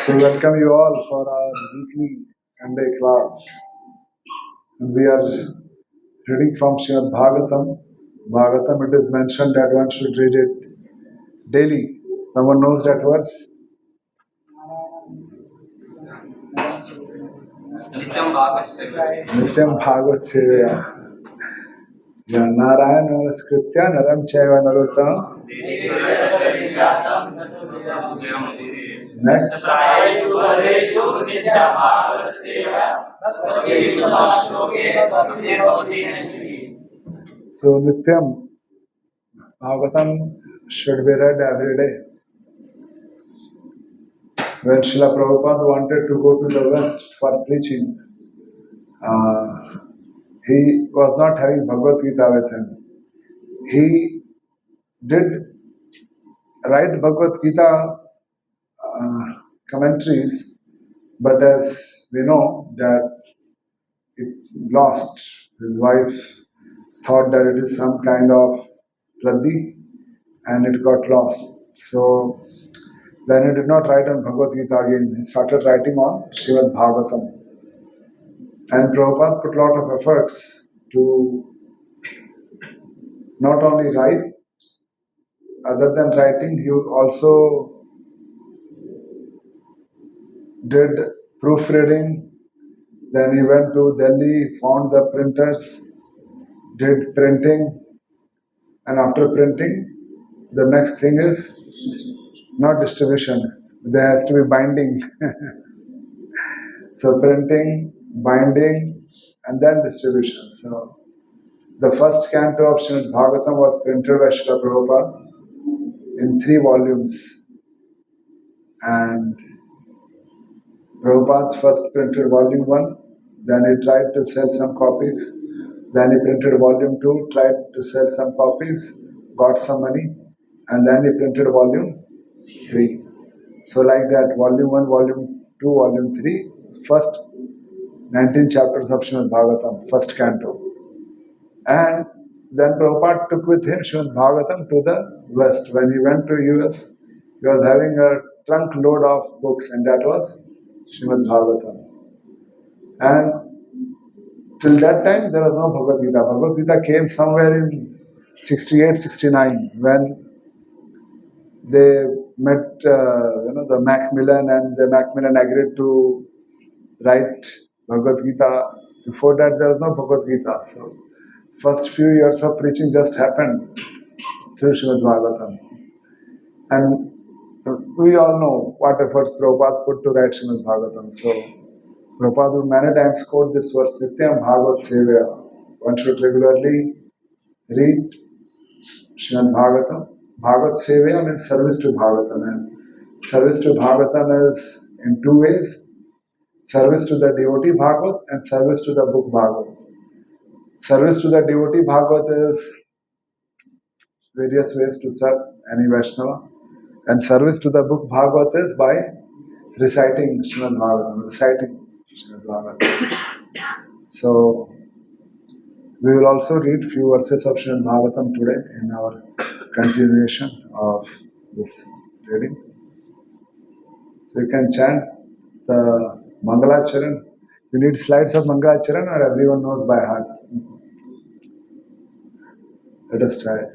So welcome you all for our weekly Sunday class. And we are reading from Srimad Bhagavatam. Bhagavatam, it is mentioned that one should read it daily. Someone knows that verse? Nityam Bhagavat Sevaya. Yeah, Narayana Namaskritya Naram Chaiva Narottam. Next. So Nityam Bhagavatam should be read every day. When Srila Prabhupada wanted to go to the West for preaching, he was not having Bhagavad Gita with him. He did write Bhagavad Gita commentaries, but as we know that it lost. His wife thought that it is some kind of raddi and it got lost. So then he did not write on Bhagavad Gita again. He started writing on Srimad Bhagavatam. And Prabhupada put a lot of efforts to not only write, other than writing, he also did proofreading. Then he went to Delhi, found the printers, did printing, and after printing, the next thing is not distribution. There has to be binding. So printing, binding, and then distribution. So the first canto of Srimad Bhagavatam was printed by Srila Prabhupada in 3 volumes. And Prabhupada first printed volume 1, then he tried to sell some copies. Then he printed volume 2, tried to sell some copies, got some money, and then he printed volume 3. So like that, volume 1, volume 2, volume 3, first 19 chapters of Srimad Bhagavatam, first canto. And then Prabhupada took with him Srimad Bhagavatam to the West. When he went to US, he was having a trunk load of books, and that was Srimad Bhagavatam. And till that time, there was no Bhagavad Gita. Bhagavad Gita came somewhere in 68, 69, when they met, the Macmillan, and the Macmillan agreed to write Bhagavad Gita. Before that, there was no Bhagavad Gita. So, first few years of preaching just happened through Srimad Bhagavatam. And we all know what efforts Prabhupada put to write Srimad Bhagavatam. So, Prabhupada would many times quote this verse, Nityam Bhagavat Sevaya. One should regularly read Srimad Bhagavatam. Bhagavat Sevaya means service to Bhagavatam. And service to Bhagavatam is in 2 ways. Service to the devotee Bhagavat and service to the book Bhagavat. Service to the devotee Bhagavat is various ways to serve any Vaishnava. And service to the book Bhagavat is by reciting Srimad Bhagavatam, So, we will also read few verses of Srimad Bhagavatam today in our continuation of this reading. So you can chant the Mangalacharan. You need slides of Mangalacharan, or everyone knows by heart? Let us try.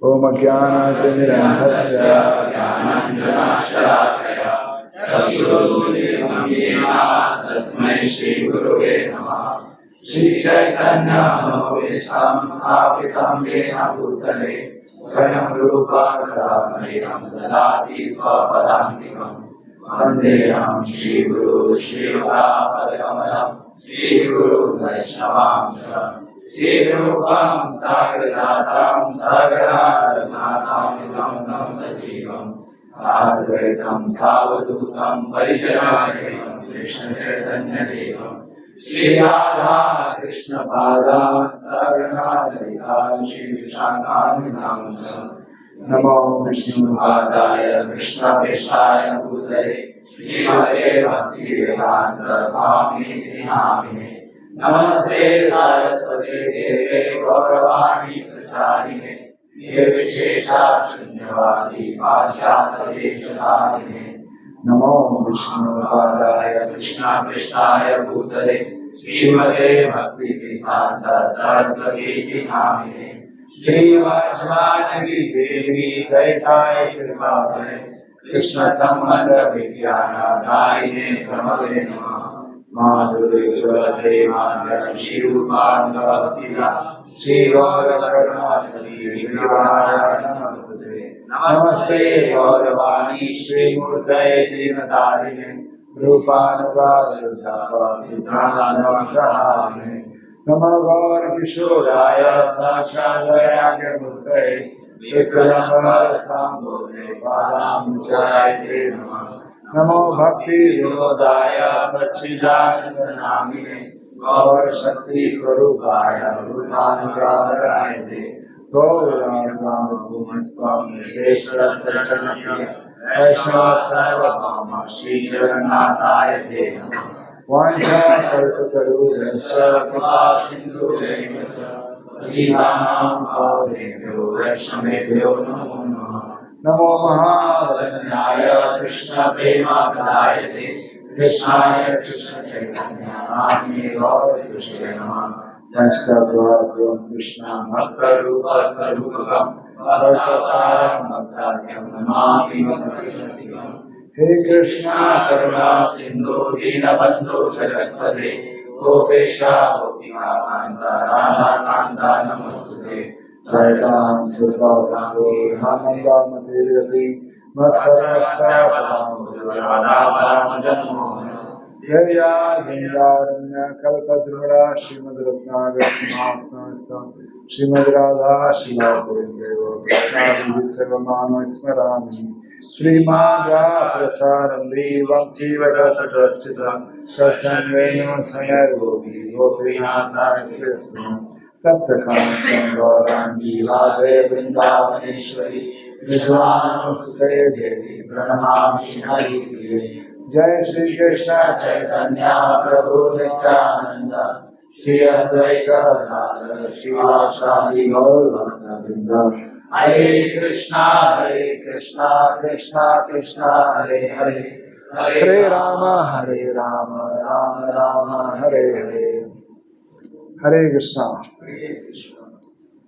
Om Ajnana-Timirandhasya Jnananjana-Shalakaya Chakshurunmilitam Yena Tasmai Shri Gurave Namaha Shri Caitanya Manobhishtam Sthapitam Yena Bhutale Swayam Rupa Kadamriyam Dadati Swapadantikam Vandeham Shri Guru Shri Padakamalam Shri Guru Vaishnavamsa Shri Rupam Sagrajatam Sagradaranam Nilamam Sajivam Sadvaitam Savadutam Parijanayam Krishna Chaitanya Devam Shri Radha Krishna Pada Sagradaranam Shri Vishankanam Namo Vishnu Padaya Krishna Vishaya Bhutale Shri Mate Bhakti Vedanta Swami Namine Namaste Saraswati Deve Gauravani Pracharine Nirvishesha Shunyavadi Pashyata Deshatharine Namo Vishnupadaya Krishna Prishthaya Bhutale Srimate Bhakti Siddhanta Saraswati Namine Shri Vaishnava Devi Daitaya Kirpavale Krishna Sambandha Vidyana Daine Pramale Namaha Madhuri Churate Madhya Shri Rupanda Bhaktila Shri Gaura Karna Sati Vivaya Namaste Namaste Gauravani Shri Murtaye Dinatarine Rupanuvadruta Siddhanamahane Namagar Kishoraya Sachadaya Murtaye Vikramara Sambhode Padam Jayate Namah Namo Bhakti Vinodaya Sachidananda Namine Gaur Shakti Swarupaya Rupanugradarayate Gauranga Bhumaswam Nideshwara Saranaya Vaishnava Sarvabhauma Shri Jagannataya Te Namah Vancha Kalpataru Rasya Kripa Sindhu Devacha Padinam Pavadebhyo Vaishnavebhyo Namo Namah Namo Mahavadanyaya Krishna Prema Pradayate Krishnaya Krishna Chaitanya Namne Gaura Krishna Namah Vaishnava Krishna Bhakta Rupa Sarupakam Bhaktakaram Bhaktakyam Namami Bhakti Satyam He Krishna Karuna Sindhu Dinabandhu Jagatpade Gopesha Gopika Kanta Radha Kanta Namaste Jaitam Sutta Prabhu Hamanda Matirati Masarasya Padam Radha Paramajanmohana Yaya Vindaranya Kalpadrura Srimad Ratnagar Simasnavista Srimad Radha Shiva Purindeva Krishna Vivi Sarvamano Ismarami Srimad Rasacharamri Vamsi Vagata Drastita Prasanvenu Sanarvogi Gopinata Sristam Taptakantam Gaurangi Radhe Vrindavaneshwari Vishwanusute Devi Pranamami Hari Priye Jai Shri Krishna Chaitanya Prabhu Nityananda Shri Advaita Gadadhara Srivasadi Gaur Bhakta Hare Krishna, Krishna Krishna, Hare Hare, Hare Rama, Rama Rama, Hare Hare, Hare Krishna.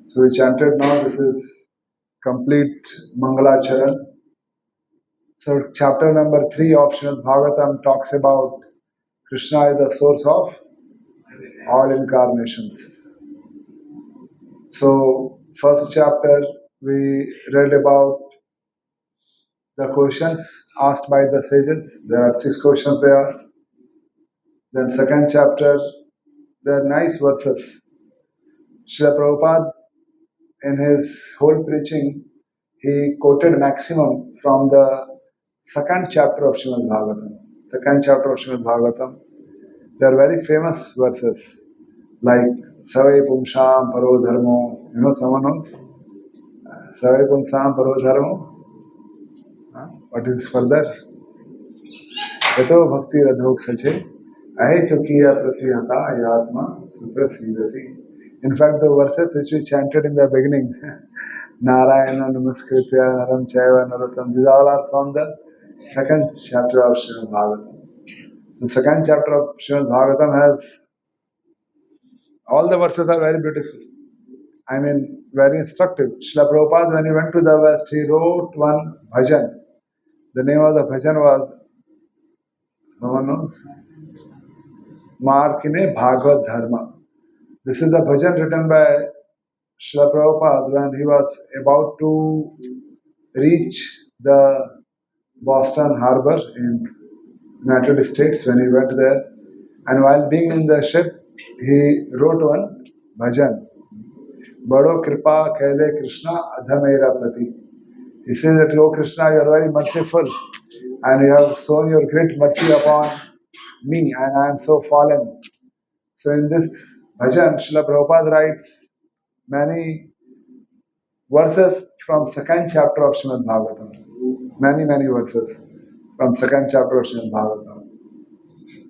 So we chanted now, this is complete Mangalacharan. So chapter number 3 of Srimad Bhagavatam talks about Krishna is the source of all incarnations. So first chapter we read about the questions asked by the sages. There are 6 questions they asked. Then second chapter, there are nice verses. Srila Prabhupada, in his whole preaching, he quoted maximum from the second chapter of Srimad Bhagavatam. Second chapter of Srimad Bhagavatam. They are very famous verses, like Savai Pumsham Paro Dharmo. You know someone else? Savai Pumsham Paro Dharmo. What is further? Yato Bhakti Radhok Sache Ahetukiya Pratyata Yatma Suprasidati. In fact, the verses which we chanted in the beginning, Narayana Namaskritya Naram Chaiva Narotam, these all are from the second chapter of Srimad Bhagavatam. The second chapter of Srimad Bhagavatam has, all the verses are very beautiful. I mean, very instructive. Srila Prabhupada, when he went to the West, he wrote one bhajan. The name of the bhajan was, someone knows? Markine Bhagavad Dharma. This is a bhajan written by Srila Prabhupada when he was about to reach the Boston Harbor in United States, when he went there. And while being in the ship, he wrote one bhajan. Bado Kripa Kaile Krishna Adhamera Prati. He says that, O Krishna, you are very merciful and you have shown your great mercy upon me and I am so fallen. So in this bhajan, Srila Prabhupada writes many verses from second chapter of Srimad Bhagavatam. Many verses from second chapter of Srimad Bhagavatam.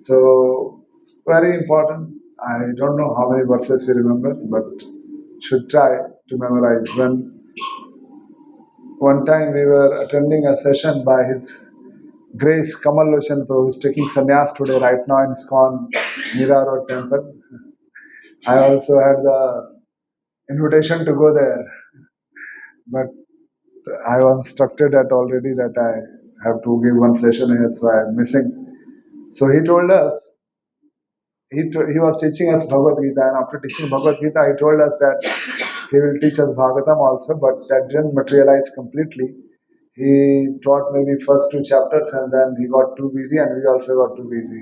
So, very important. I don't know how many verses we remember, but should try to memorize. When one time we were attending a session by his Grace Kamal Loshan Prabhu is taking sannyas today, right now in ISKCON Mira Road Temple. I also had the invitation to go there, but I was instructed that already that I have to give one session here, so I am missing. So he told us, he was teaching us Bhagavad Gita, and after teaching Bhagavad Gita, he told us that he will teach us Bhagavatam also, but that didn't materialize completely. He taught maybe first two chapters, and then he got too busy, and we also got too busy.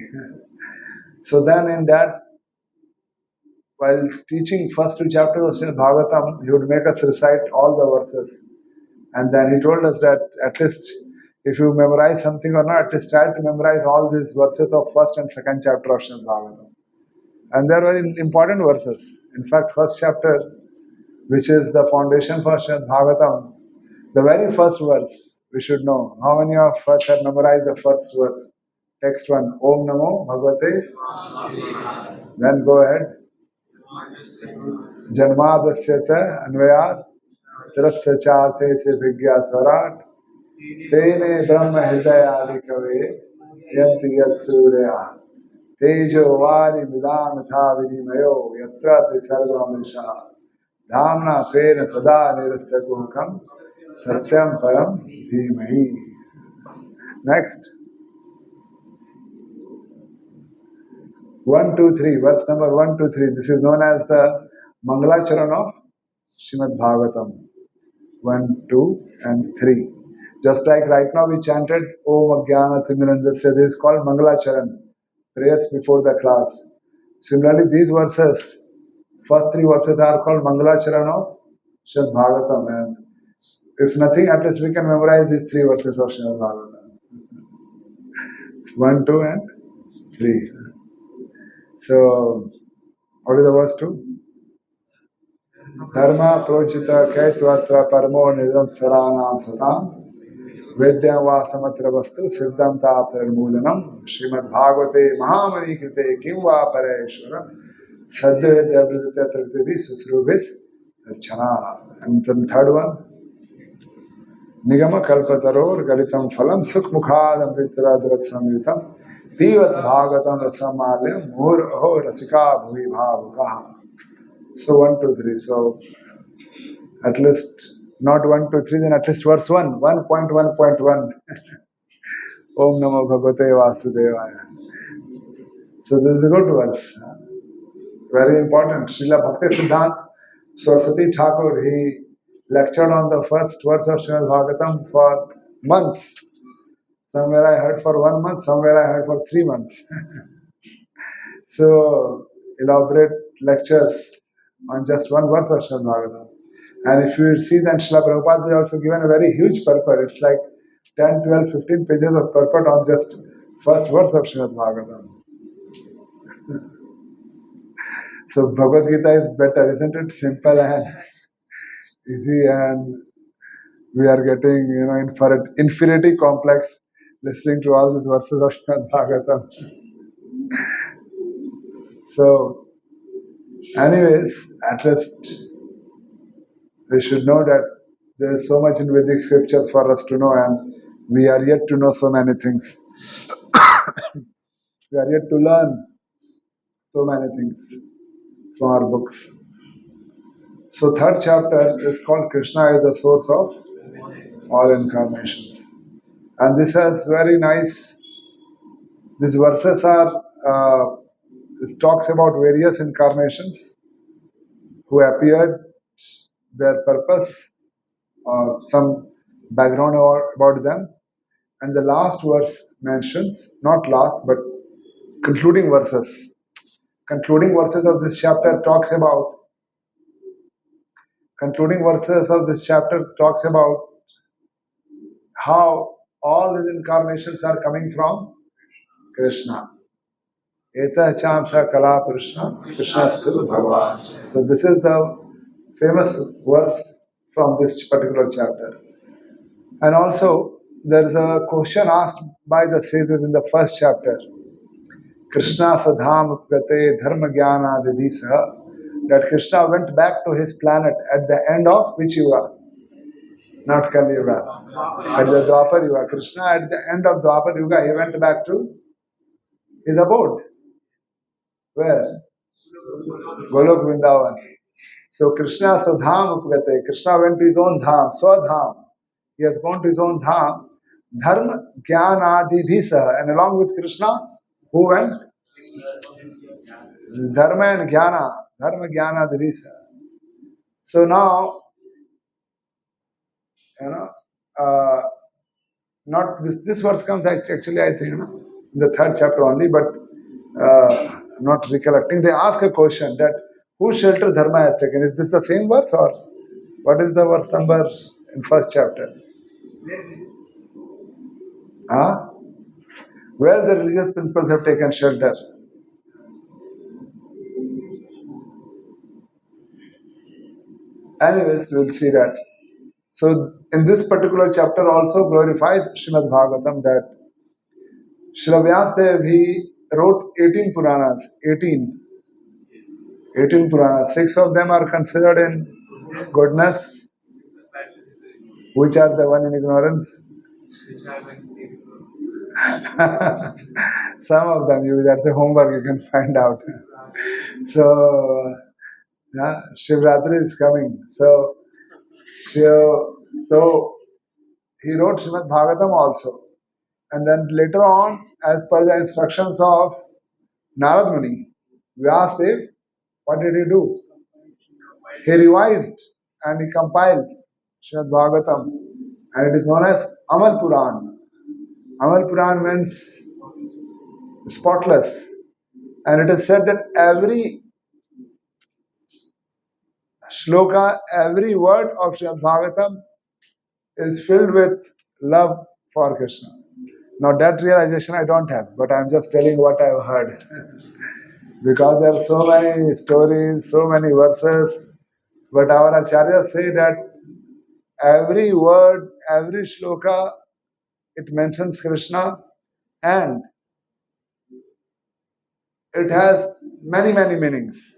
So then in that, while teaching first two chapters of Bhagavatam, he would make us recite all the verses. And then he told us that at least if you memorize something or not, at least try to memorize all these verses of first and second chapter of Srimad Bhagavatam. And they are very important verses. In fact, first chapter, which is the foundation for Srimad Bhagavatam, the very first verse we should know. How many of us have memorized the first verse? Text one, Om Namo Bhagavate. Then go ahead. Janmadasya Anvayas Tirasachate se Vigya Swarat Tene Brahma Hridaya Kave Yanti Yat Surya Tejo Vari Vidam Tha Vidimayo Yatra Tisarvamisha Dhamna Svena Sada Nirastakukam Satyam Param Dhimahi. Next. 1, 2, 3, verse number 1, 2, 3. This is known as the Mangalacharan of Srimad Bhagavatam. 1, 2, and 3. Just like right now we chanted Om Ajnana Timirandasya, this is called Mangalacharan, prayers before the class. Similarly, these verses, first three verses are called Mangalacharan of Srimad Bhagavatam. And if nothing, at least we can memorize these three verses of Srimad Bhagavatam. 1, 2, and 3. So, what is the verse 2? Dharma prochita kaitwatra parmo nidam saranam satam Vedyam vasamatra vastu siddham taptra mulanam Srimad Bhagavate Mahamani krite kim va pareshwara sadvedya vridhita tritivi susrubhis chana. And then third one, Nigama kalpataror galitam phalam sukmukhad amritra drat samyutam pivat bhagatam rasamalyam mur aho rasika bhuvi bhavukaha. So 1, 2, 3. So at least not 1, 2, 3, then at least verse 1, 1.1.1. Om Namo Bhagavate Vasudevaya. So this is a good verse. Very important. Srila Bhakti Siddhanta Saraswati Thakur, he lectured on the first verse of Srimad Bhagavatam for months. Somewhere I heard for 1 month, somewhere I heard for 3 months. So elaborate lectures on just one verse of Srimad Bhagavatam. And if you see that Srila Prabhupada has also given a very huge purport. It's like 10, 12, 15 pages of purport on just first verse of Srimad Bhagavatam. So Bhagavad Gita is better, isn't it? Simple and easy, and we are getting, for an infinity complex listening to all these verses of Srimad Bhagavatam. So, anyways, at least we should know that there is so much in Vedic scriptures for us to know, and we are yet to know so many things. We are yet to learn so many things from our books. So third chapter is called Krishna is the source of all incarnations. And this has very nice, these verses are, it talks about various incarnations who appeared, their purpose, some background about them. And the last verse mentions, not last, but concluding verses. Concluding verses of this chapter talks about how all these incarnations are coming from Krishna. Eta chamsa kala Krishna, Krishnastu Bhagavan. So this is the famous verse from this particular chapter. And also, there is a question asked by the sages in the first chapter. Krishna sadham upgate dharma jnana adidisa, that Krishna went back to his planet at the end of which yuga? not Kali Yuga. At the Dwapar Yuga, Krishna at the end of Dwapar Yuga, he went back to his abode. Where? Golok Vrindavan. So Krishna Swadham Upgate. Krishna went to his own dham, Swadham. He has gone to his own dham. Dharma Jnanadibhisa. And along with Krishna, who went? Dharma and Jnana. Dharma Jnanadibhisa. So now, not this verse comes actually, I think, in the third chapter only, but I'm not recollecting. They ask a question that whose shelter Dharma has taken. Is this the same verse or what is the verse number in first chapter? Huh? Where the religious principles have taken shelter. Anyways, we'll see that. So in this particular chapter also glorifies Srimad Bhagavatam that Srila Vyasadeva, he wrote 18 Puranas, 18 Puranas. 6 of them are considered in goodness, which are the one in ignorance. Some of them, that's a homework you can find out. So, Shivratri is coming. So he wrote Srimad Bhagavatam also. And then later on, as per the instructions of Narad Muni, Vyasadeva, what did he do? He revised and he compiled Srimad Bhagavatam, and it is known as Amal Puran. Amal Puran means spotless, and it is said that every shloka, every word of Srimad Bhagavatam is filled with love for Krishna. Now that realization I don't have, but I'm just telling what I've heard. Because there are so many stories, so many verses, but our acharyas say that every word, every shloka, it mentions Krishna, and it has many, many meanings.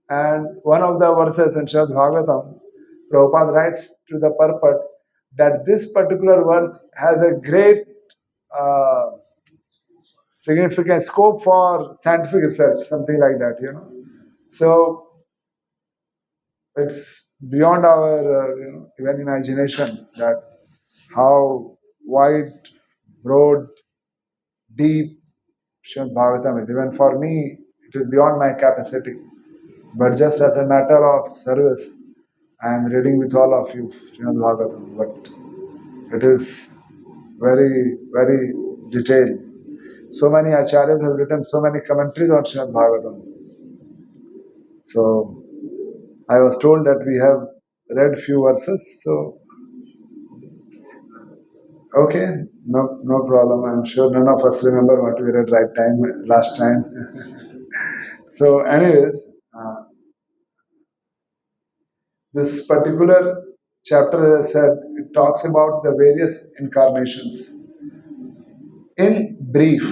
And one of the verses in Srimad Bhagavatam, Prabhupada writes to the purport that this particular verse has a great significant scope for scientific research, something like that, So it's beyond our even imagination that how wide, broad, deep Srimad Bhagavatam is. Even for me, it is beyond my capacity. But just as a matter of service, I am reading with all of you Srimad Bhagavatam. But it is very, very detailed. So many acharyas have written so many commentaries on Srimad Bhagavatam. So I was told that we have read few verses. So okay, no problem. I'm sure none of us remember what we read last time. So, anyways, this particular chapter, as I said, it talks about the various incarnations in brief,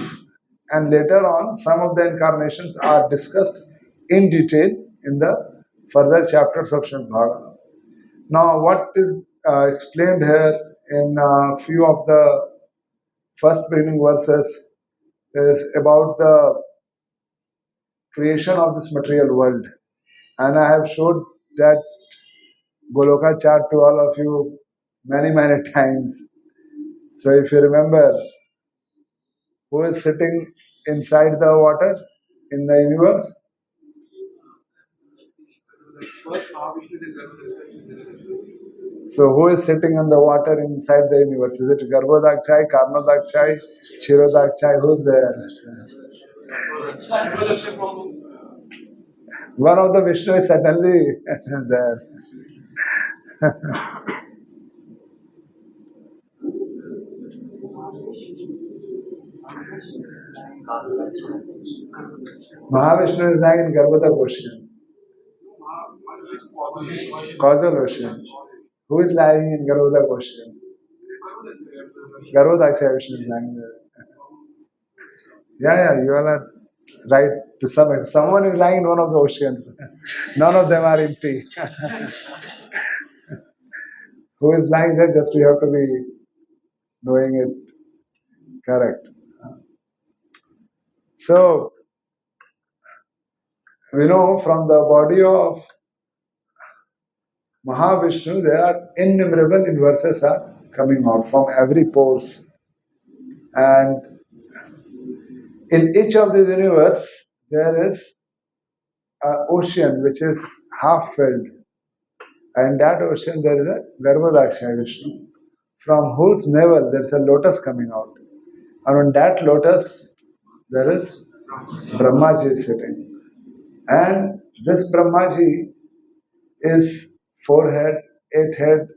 and later on, some of the incarnations are discussed in detail in the further chapters of Srimad Bhagavatam. Now, what is explained here in a few of the first beginning verses is about the creation of this material world. And I have showed that Goloka chart to all of you many, many times. So if you remember, who is sitting inside the water in the universe? So who is sitting on the water inside the universe? Is it Garbhodakshai, Karnodakshai, Kshirodakshai? Who's there? One of the Vishnu is certainly there. Mahavishnu is lying in Garbhodak ocean. Causal ocean. Who is lying in Garbhodak ocean? Garbhodakshai Vishnu is lying there. Yeah, you all are right to some extent. Someone is lying in one of the oceans. None of them are empty. Who is lying there? Just we have to be doing it correct. So, we know from the body of Mahavishnu, there are innumerable universes are coming out from every pores. And in each of these universe, there is an ocean which is half filled. And that ocean, there is a Garbhodakshaya Vishnu, from whose navel there is a lotus coming out. And on that lotus, there is Brahmaji sitting. And this Brahmaji is forehead, eight head,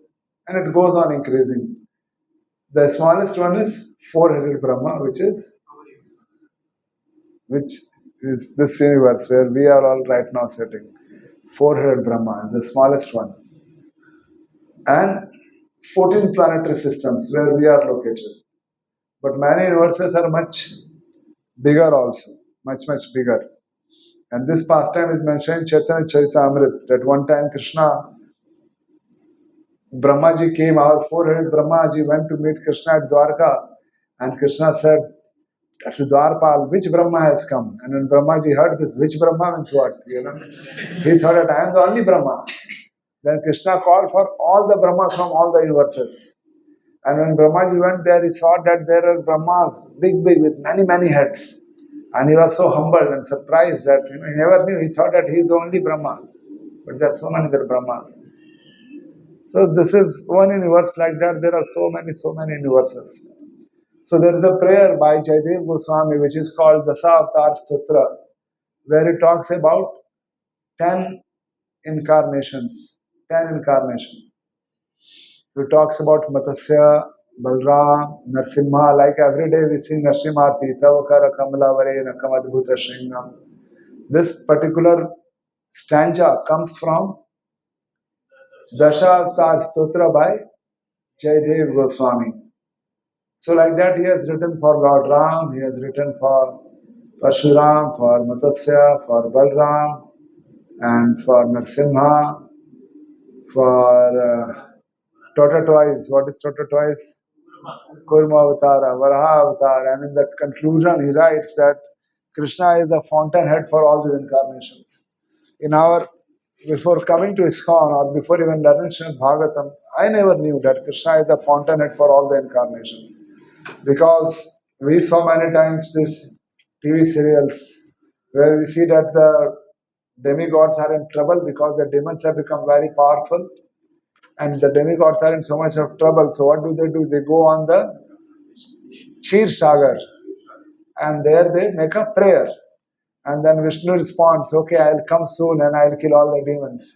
and it goes on increasing. The smallest one is four-headed Brahma, which is this universe where we are all right now sitting. Four-headed Brahma is the smallest one. And 14 planetary systems where we are located. But many universes are much bigger also, much, much bigger. And this pastime is mentioned in Chaitanya Charitamrita, that one time Krishna, Brahmaji came, our four-headed Brahmaji went to meet Krishna at Dwarka, and Krishna said, to Dwarpal, which Brahma has come? And when Brahmaji heard this, which Brahma means what? He thought that I am the only Brahma. Then Krishna called for all the Brahmas from all the universes. And when Brahmaji went there, he saw that there are Brahmas, big, with many, many heads. And he was so humbled and surprised that he never knew. He thought that he is the only Brahma. But there are so many other Brahmas. So this is one universe like that. There are so many universes. So there is a prayer by Jaidev Goswami which is called Dasa Avatar Stotra, where he talks about 10 incarnations. 10 incarnations. He talks about Matsya, Balram, Narsimha, like every day we sing Narsimharti, Tavakara Kamala Varena Kamadbhuta Shringam. This particular stanza comes from Dasha Avatar Stotra by Jaidev Goswami. So like that he has written for Lord Ram, he has written for Parshuram, for Matsya, for Balram, and for Narsimha, for Tortoise. What is Tortoise? Kurma Avatara, Varaha Avatar. And in the conclusion he writes that Krishna is the fountainhead for all these incarnations. Before coming to ISKCON or before even learning Srimad Bhagavatam, I never knew that Krishna is the fountainhead for all the incarnations. Because we saw many times these TV serials where we see that the demigods are in trouble because the demons have become very powerful and the demigods are in so much of trouble. So what do? They go on the Kshir Sagar and there they make a prayer. And then Vishnu responds, okay, I'll come soon and I'll kill all the demons.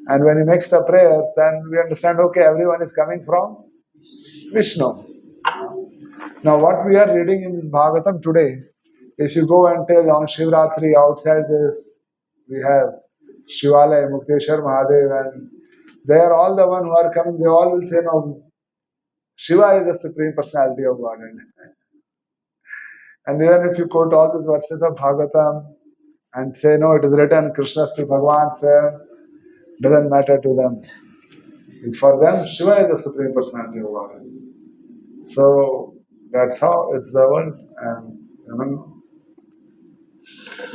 And when he makes the prayers, then we understand, okay, everyone is coming from Vishnu. Now what we are reading in this Bhagavatam today, if you go and tell on Shivratri outside this, we have Shivalaya, Mukteshwar Mahadev, and they are all the one who are coming, they all will say, no, Shiva is the Supreme Personality of Godhead. And even if you quote all these verses of Bhagavatam and say, no, it is written, Krishna to Bhagavan Swayam, doesn't matter to them. For them, Shiva is the Supreme Personality of Godhead. So that's how it's the world. And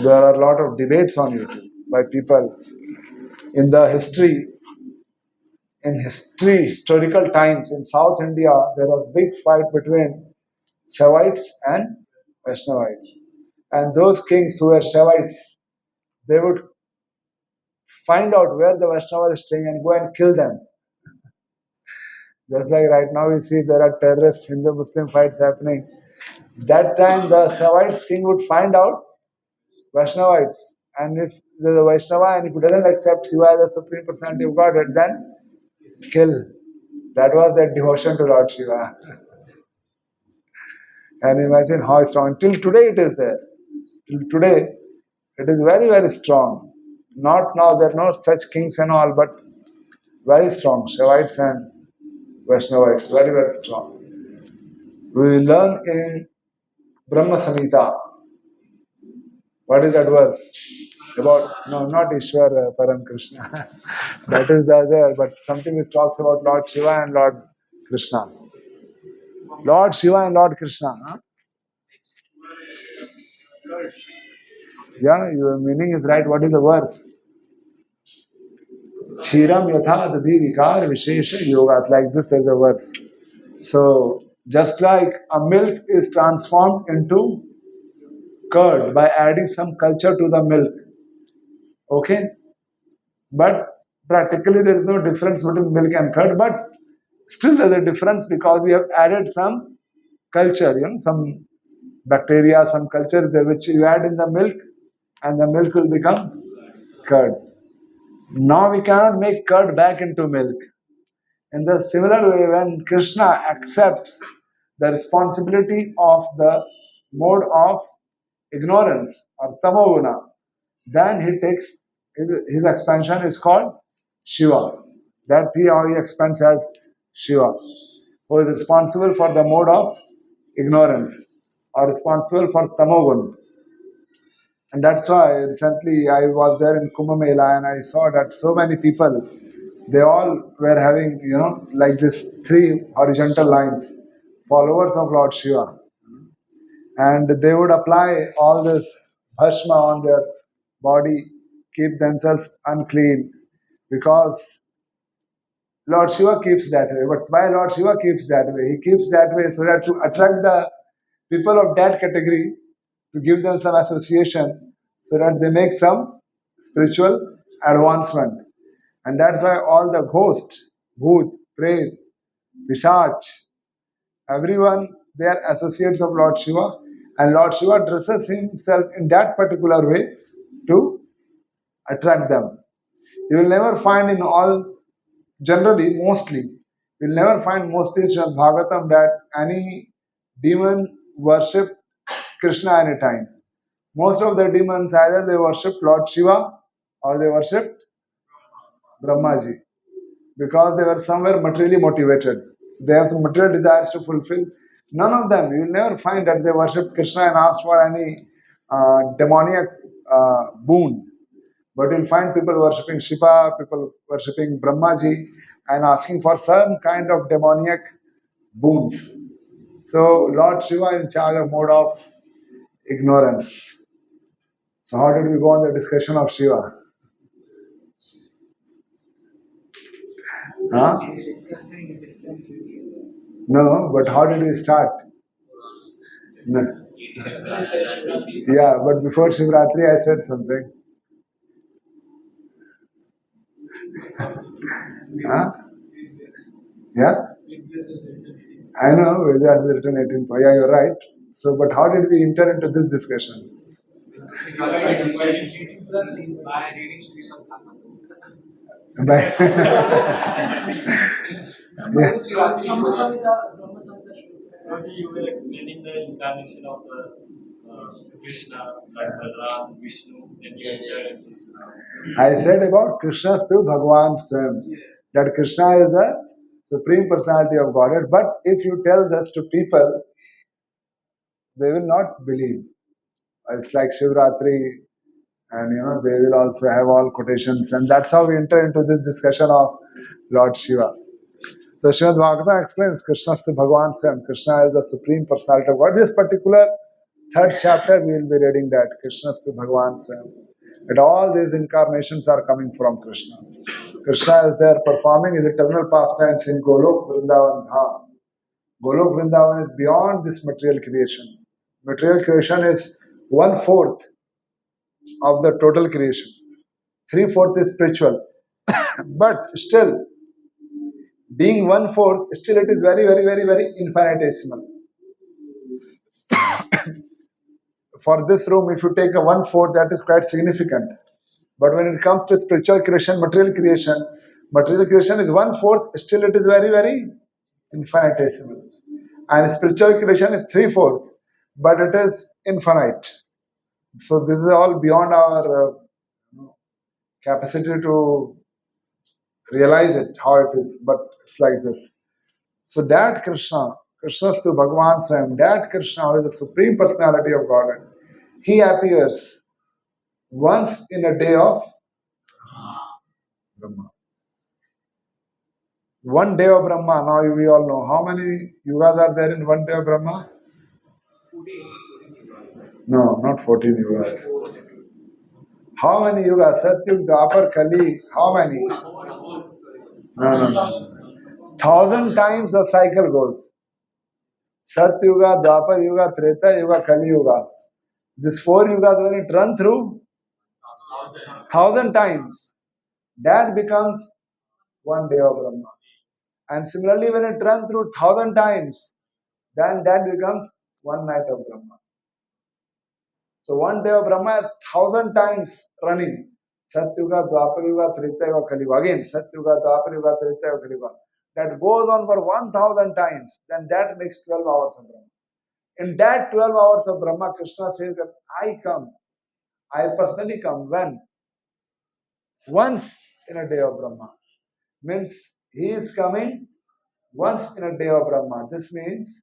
there are a lot of debates on YouTube by people. In historical times in South India, there was a big fight between Shaivites and Vaishnavites. And those kings who were Shaivites, they would find out where the Vaishnavas is staying and go and kill them. Just like right now we see there are terrorist Hindu-Muslim fights happening. That time the Shaivites king would find out Vaishnavites. And if there's a Vaishnava and if he doesn't accept Shiva as the Supreme Personality of Godhead, then kill. That was their devotion to Lord Shiva. And imagine how strong. Till today it is there. Till today it is very, very strong. Not now, there are no such kings and all, but very strong. Shaivites and Vaishnavites, very, very strong. We will learn in Brahma Samhita. What is that verse? About, no, not Ishwar Param Krishna. That is the other, but something which talks about Lord Shiva and Lord Krishna. Lord Shiva and Lord Krishna. Huh? Yeah, your meaning is right. What is the verse? Kshiram yatha dadhi vikar vishesha yogat. Like this, there's a verse. So, just like a milk is transformed into curd by adding some culture to the milk, okay? But practically, there is no difference between milk and curd, but still there's a difference because we have added some culture, some bacteria, some culture there which you add in the milk, and the milk will become curd. Now we cannot make curd back into milk. In the similar way, when Krishna accepts the responsibility of the mode of ignorance or tamoguna, then he takes his expansion is called Shiva. That he expands as Shiva, who is responsible for the mode of ignorance or responsible for tamogun. And that's why recently I was there in Kumbh Mela and I saw that so many people, they all were having, like this three horizontal lines, followers of Lord Shiva. And they would apply all this bhasma on their body, keep themselves unclean, because Lord Shiva keeps that way. But why Lord Shiva keeps that way? He keeps that way so that to attract the people of that category, to give them some association, so that they make some spiritual advancement. And that's why all the ghost, bhoot, pret, pishach, everyone, they are associates of Lord Shiva, and Lord Shiva dresses himself in that particular way to attract them. You will never find in all, generally, mostly, you'll never find mostly in Srimad Bhagavatam that any demon worship Krishna anytime. Most of the demons either they worship Lord Shiva or they worship Brahmaji because they were somewhere materially motivated. They have some material desires to fulfill. None of them, you will never find that they worship Krishna and ask for any demoniac boon. But you'll find people worshipping Shiva, people worshipping Brahmaji, and asking for some kind of demoniac boons. So Lord Shiva is in charge of mode of ignorance. So how did we go on the discussion of Shiva? Huh? No, but how did we start? No. Yeah, but before Shivratri I said something. Huh? Yeah? I know Vedas has written 18 points. Yeah, you're right. So, but how did we enter into this discussion? By yeah. Roji, you were explaining the incarnation of the Krishna, like Balaram, Vishnu, then you entered into I said about Krishna's to Bhagavan Swam. That Krishna is the Supreme Personality of Godhead. But if you tell this to people, they will not believe. It's like Shivratri, and they will also have all quotations, and that's how we enter into this discussion of Lord Shiva. So Srimad Bhagavatam explains Krishna's to Bhagavan Swam. Krishna is the Supreme Personality of God. This particular third chapter we will be reading that Krishna's to Bhagavan Swam. That all these incarnations are coming from Krishna. Krishna is there performing his eternal pastimes in Golok Vrindavan Dham. Golok Vrindavan is beyond this material creation. Material creation is 1/4 of the total creation. 3/4 is spiritual. But still, being 1/4, still it is very, very, very, very infinitesimal. For this room, if you take a 1/4, that is quite significant. But when it comes to spiritual creation, material creation is 1/4, still it is very, very infinitesimal. And spiritual creation is 3/4, but it is infinite. So this is all beyond our capacity to realize it, how it is, but it's like this. So that Krishna's to Bhagavan Swam, that Krishna who is the Supreme Personality of Godhead, he appears once in a day of Brahma. One day of Brahma, now we all know. How many yugas are there in one day of Brahma? No, not 14 yugas. How many yugas? Satyug, Dwapar, Kali, how many? No. 1,000 times the cycle goes. Satyuga, Dwapar Yuga, Treta Yuga, Kali Yuga. These 4 yugas, when it run through 1,000 times, that becomes one day of Brahma. And similarly, when it runs through 1,000 times, then that becomes one night of Brahma. So one day of Brahma is 1,000 times running. Satyuga, Dwapar Yuga, Treta Yuga, Kali Yuga. Again, Satyuga, Dwapar Yuga, Treta Yuga, Kali Yuga. That goes on for 1,000 times. Then that makes 12 hours of Brahma. In that 12 hours of Brahma, Krishna says that I personally come when? Once in a day of Brahma. Means he is coming once in a day of Brahma. This means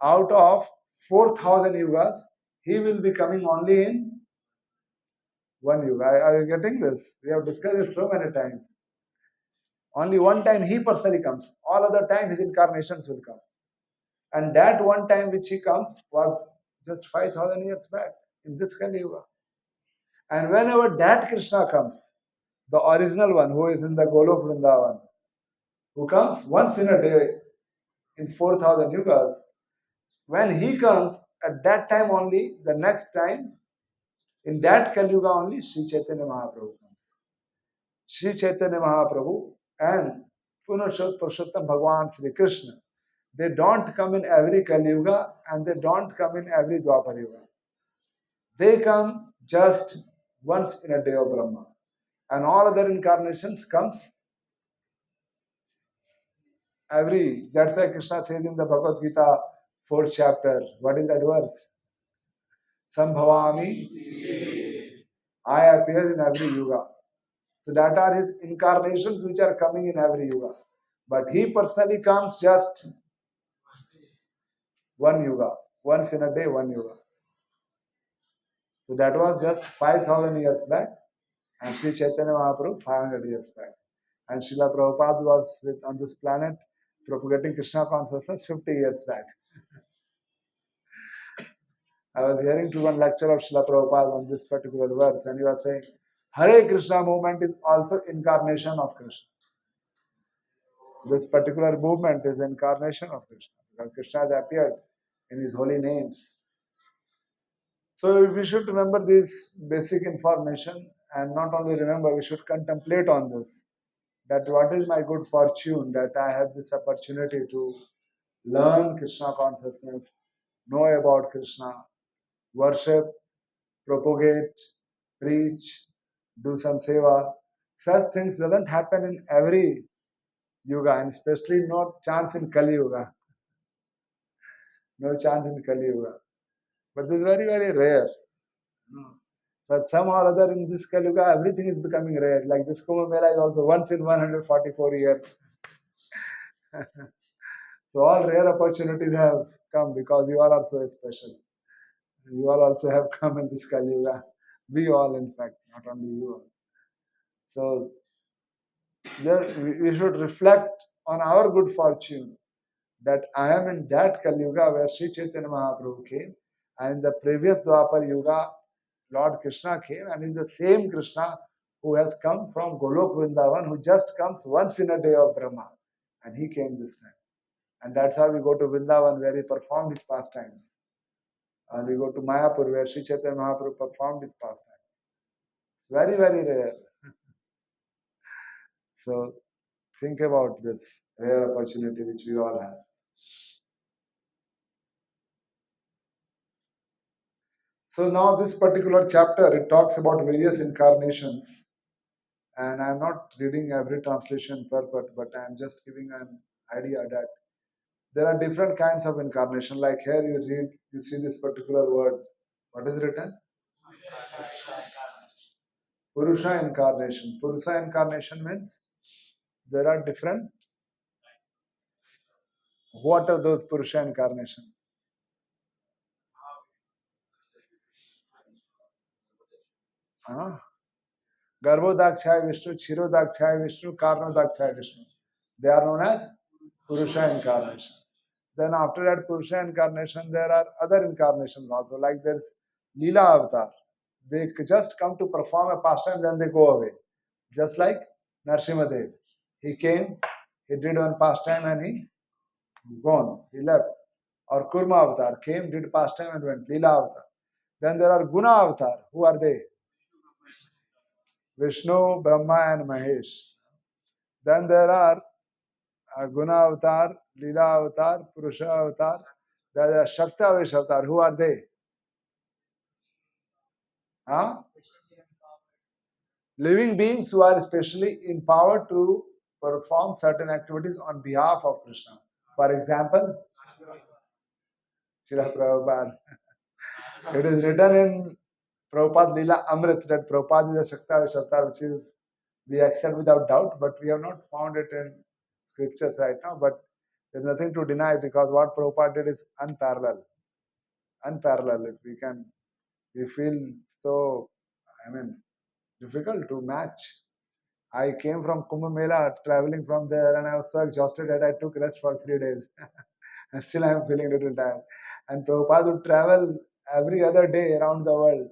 out of 4,000 yugas, he will be coming only in one yuga. Are you getting this? We have discussed this so many times. Only one time he personally comes. All other time his incarnations will come. And that one time which he comes was just 5,000 years back in this Kali Yuga. And whenever that Krishna comes, the original one who is in the Golok Vrindavan, who comes once in a day in 4,000 yugas, when he comes, at that time only, the next time, in that Kali Yuga only, Sri Chaitanya Mahaprabhu comes. Sri Chaitanya Mahaprabhu and Purushottam Bhagavan Sri Krishna, they don't come in every Kali Yuga and they don't come in every Dwapar Yuga. They come just once in a day of Brahma. And all other incarnations comes that's why Krishna says in the Bhagavad Gita, 4th chapter, what is that verse? Sambhavami, I appear in every yuga. So that are his incarnations which are coming in every yuga. But he personally comes just one yuga, once in a day, one yuga. So that was just 5,000 years back, and Sri Chaitanya Mahaprabhu 500 years back. And Srila Prabhupada was on this planet propagating Krishna consciousness 50 years back. I was hearing to one lecture of Srila Prabhupada on this particular verse, and he was saying, Hare Krishna movement is also incarnation of Krishna. This particular movement is incarnation of Krishna, because Krishna has appeared in his holy names. So we should remember this basic information, and not only remember, we should contemplate on this. That what is my good fortune that I have this opportunity to learn Krishna consciousness, know about Krishna, worship, propagate, preach, do some seva. Such things doesn't happen in every yuga, and especially no chance in Kali Yuga. No chance in Kali Yuga. But this is very, very rare. But somehow or other in this Kali Yuga, everything is becoming rare. Like this Kumbh Mela is also once in 144 years. So all rare opportunities have come because you all are so special. You all also have come in this Kali Yuga. We all, in fact, not only you all. So we should reflect on our good fortune that I am in that Kali Yuga where Sri Chaitanya Mahaprabhu came, and in the previous Dwapar Yuga, Lord Krishna came, and is the same Krishna who has come from Golok Vrindavan, who just comes once in a day of Brahma, and he came this time. And that's how we go to Vrindavan where he performed his pastimes. And we go to Mayapur where Sri Chaitanya Mahaprabhu performed his pastimes. Very, very rare. So think about this rare opportunity which we all have. So now this particular chapter, it talks about various incarnations. And I'm not reading every translation purport, but I'm just giving an idea that there are different kinds of incarnation. Like here you see this particular word. What is written? Purusha incarnation. Purusha incarnation means there are different. What are those Purusha incarnation? Garbhodakshaya Vishnu, Kshirodakshaya Vishnu, Karnodakshaya Vishnu. They are known as Purusha incarnation. Then after that Purusha incarnation, there are other incarnations also, like there's Leela avatar. They just come to perform a pastime, then they go away. Just like Narsimhadev. He came, he did one pastime and he gone, he left. Or Kurma avatar came, did pastime and went, Leela avatar. Then there are Guna avatar. Who are they? Vishnu, Brahma and Mahesh. Then there are Guna avatar, Leela avatar, Purusha avatar. There are Shakti avatar. Who are they? Huh? Living beings who are specially empowered to perform certain activities on behalf of Krishna. For example, Srila Prabhupada. It is written in Prabhupada Leela Amrit that Prabhupada is a Shakti avatar, which is we accept without doubt, but we have not found it in scriptures right now. But there's nothing to deny because what Prabhupada did is unparalleled. Unparalleled. If we feel so, difficult to match. I came from Kumbh Mela, traveling from there, and I was so exhausted that I took rest for 3 days. And still I am feeling a little tired. And Prabhupada would travel every other day around the world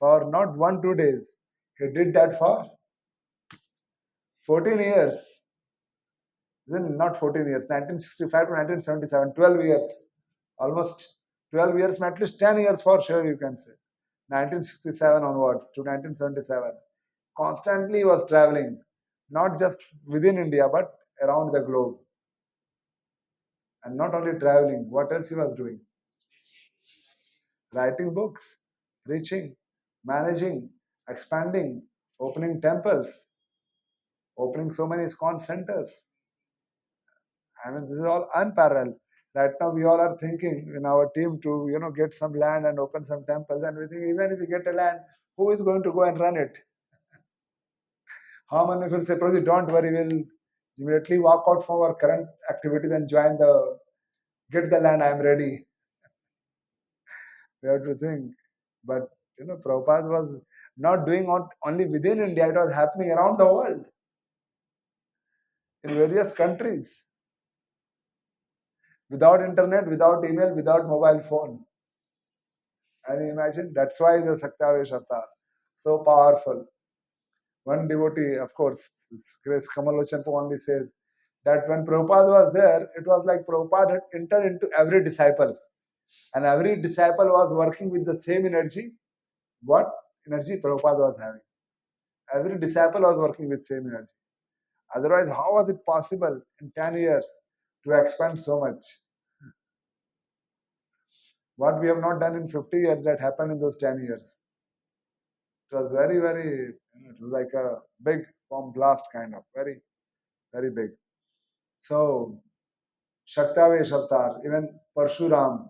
for not 1-2 days. He did that for 14 years. Then not 14 years, 1965 to 1977, 12 years. Almost 12 years, at least 10 years for sure you can say. 1967 onwards to 1977. Constantly he was traveling, not just within India, but around the globe. And not only traveling, what else he was doing? Writing books, preaching, managing, expanding, opening temples, opening so many ISKCON centers. This is all unparalleled. Right now we all are thinking in our team to get some land and open some temples, and we think even if we get a land, who is going to go and run it? How many will say, Prabhu, don't worry, we'll immediately walk out from our current activities and get the land, I am ready. We have to think. But Prabhupada was not doing only within India, it was happening around the world. In various countries. Without internet, without email, without mobile phone. And imagine, that's why the Saktavesh Avatar, so powerful. One devotee, of course, Grace Kamalochan only says that when Prabhupada was there, it was like Prabhupada had entered into every disciple. And every disciple was working with the same energy. What energy Prabhupada was having? Every disciple was working with same energy. Otherwise, how was it possible in 10 years to expand so much? What we have not done in 50 years, that happened in those 10 years. It was very, very, it was like a big bomb blast kind of, very, very big. So, Shaktavesh Avatar, even Parshuram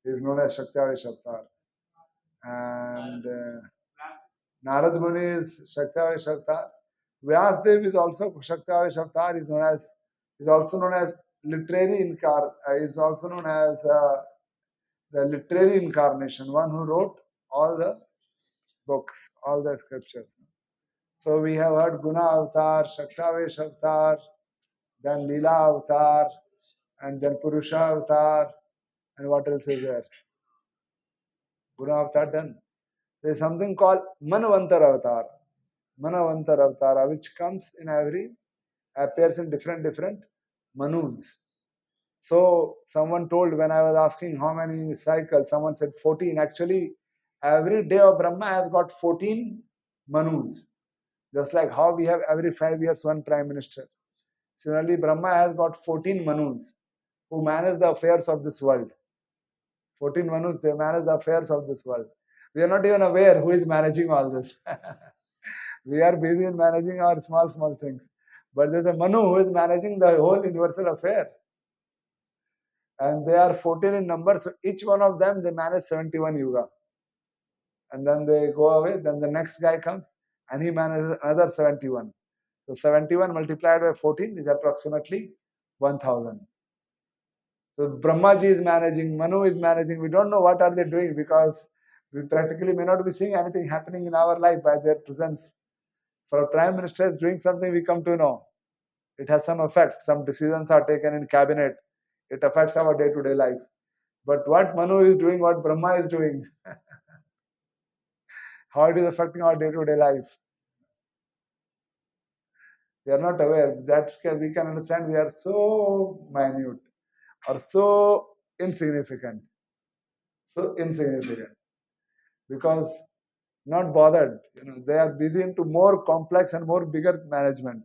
is known as Shaktavesh Avatar. And Narad Muni is Shaktavesh Avatar. Vyasdev is also Shaktavesh Avatar, is also known as literary is also known as the literary incarnation, one who wrote all the books, all the scriptures. So we have heard Guna Avatar, Shaktavesh Avatar, then Leela Avatar, and then Purusha Avatar, and what else is there? Guna Avatar done. There is something called Manavantar Avatar. Manavantar Avatar, which appears in different Manus. So someone told when I was asking how many cycles, someone said 14. Actually, every day of Brahma has got 14 Manus. Just like how we have every 5 years one Prime Minister. Similarly, Brahma has got 14 Manus who manage the affairs of this world. 14 Manus, they manage the affairs of this world. We are not even aware who is managing all this. We are busy in managing our small things. But there's a Manu who is managing the whole universal affair. And they are 14 in number, so each one of them, they manage 71 yuga. And then they go away, then the next guy comes, and he manages another 71. So 71 multiplied by 14 is approximately 1000. So Brahmaji is managing, Manu is managing. We don't know what are they doing because We practically may not be seeing anything happening in our life by their presence. For a prime minister is doing something, we come to know. It has some effect. Some decisions are taken in cabinet. It affects our day-to-day life. But what Manu is doing, what Brahma is doing, how it is affecting our day-to-day life, we are not aware. That we can understand we are so minute or so insignificant. So insignificant. Because not bothered. They are busy into more complex and more bigger management.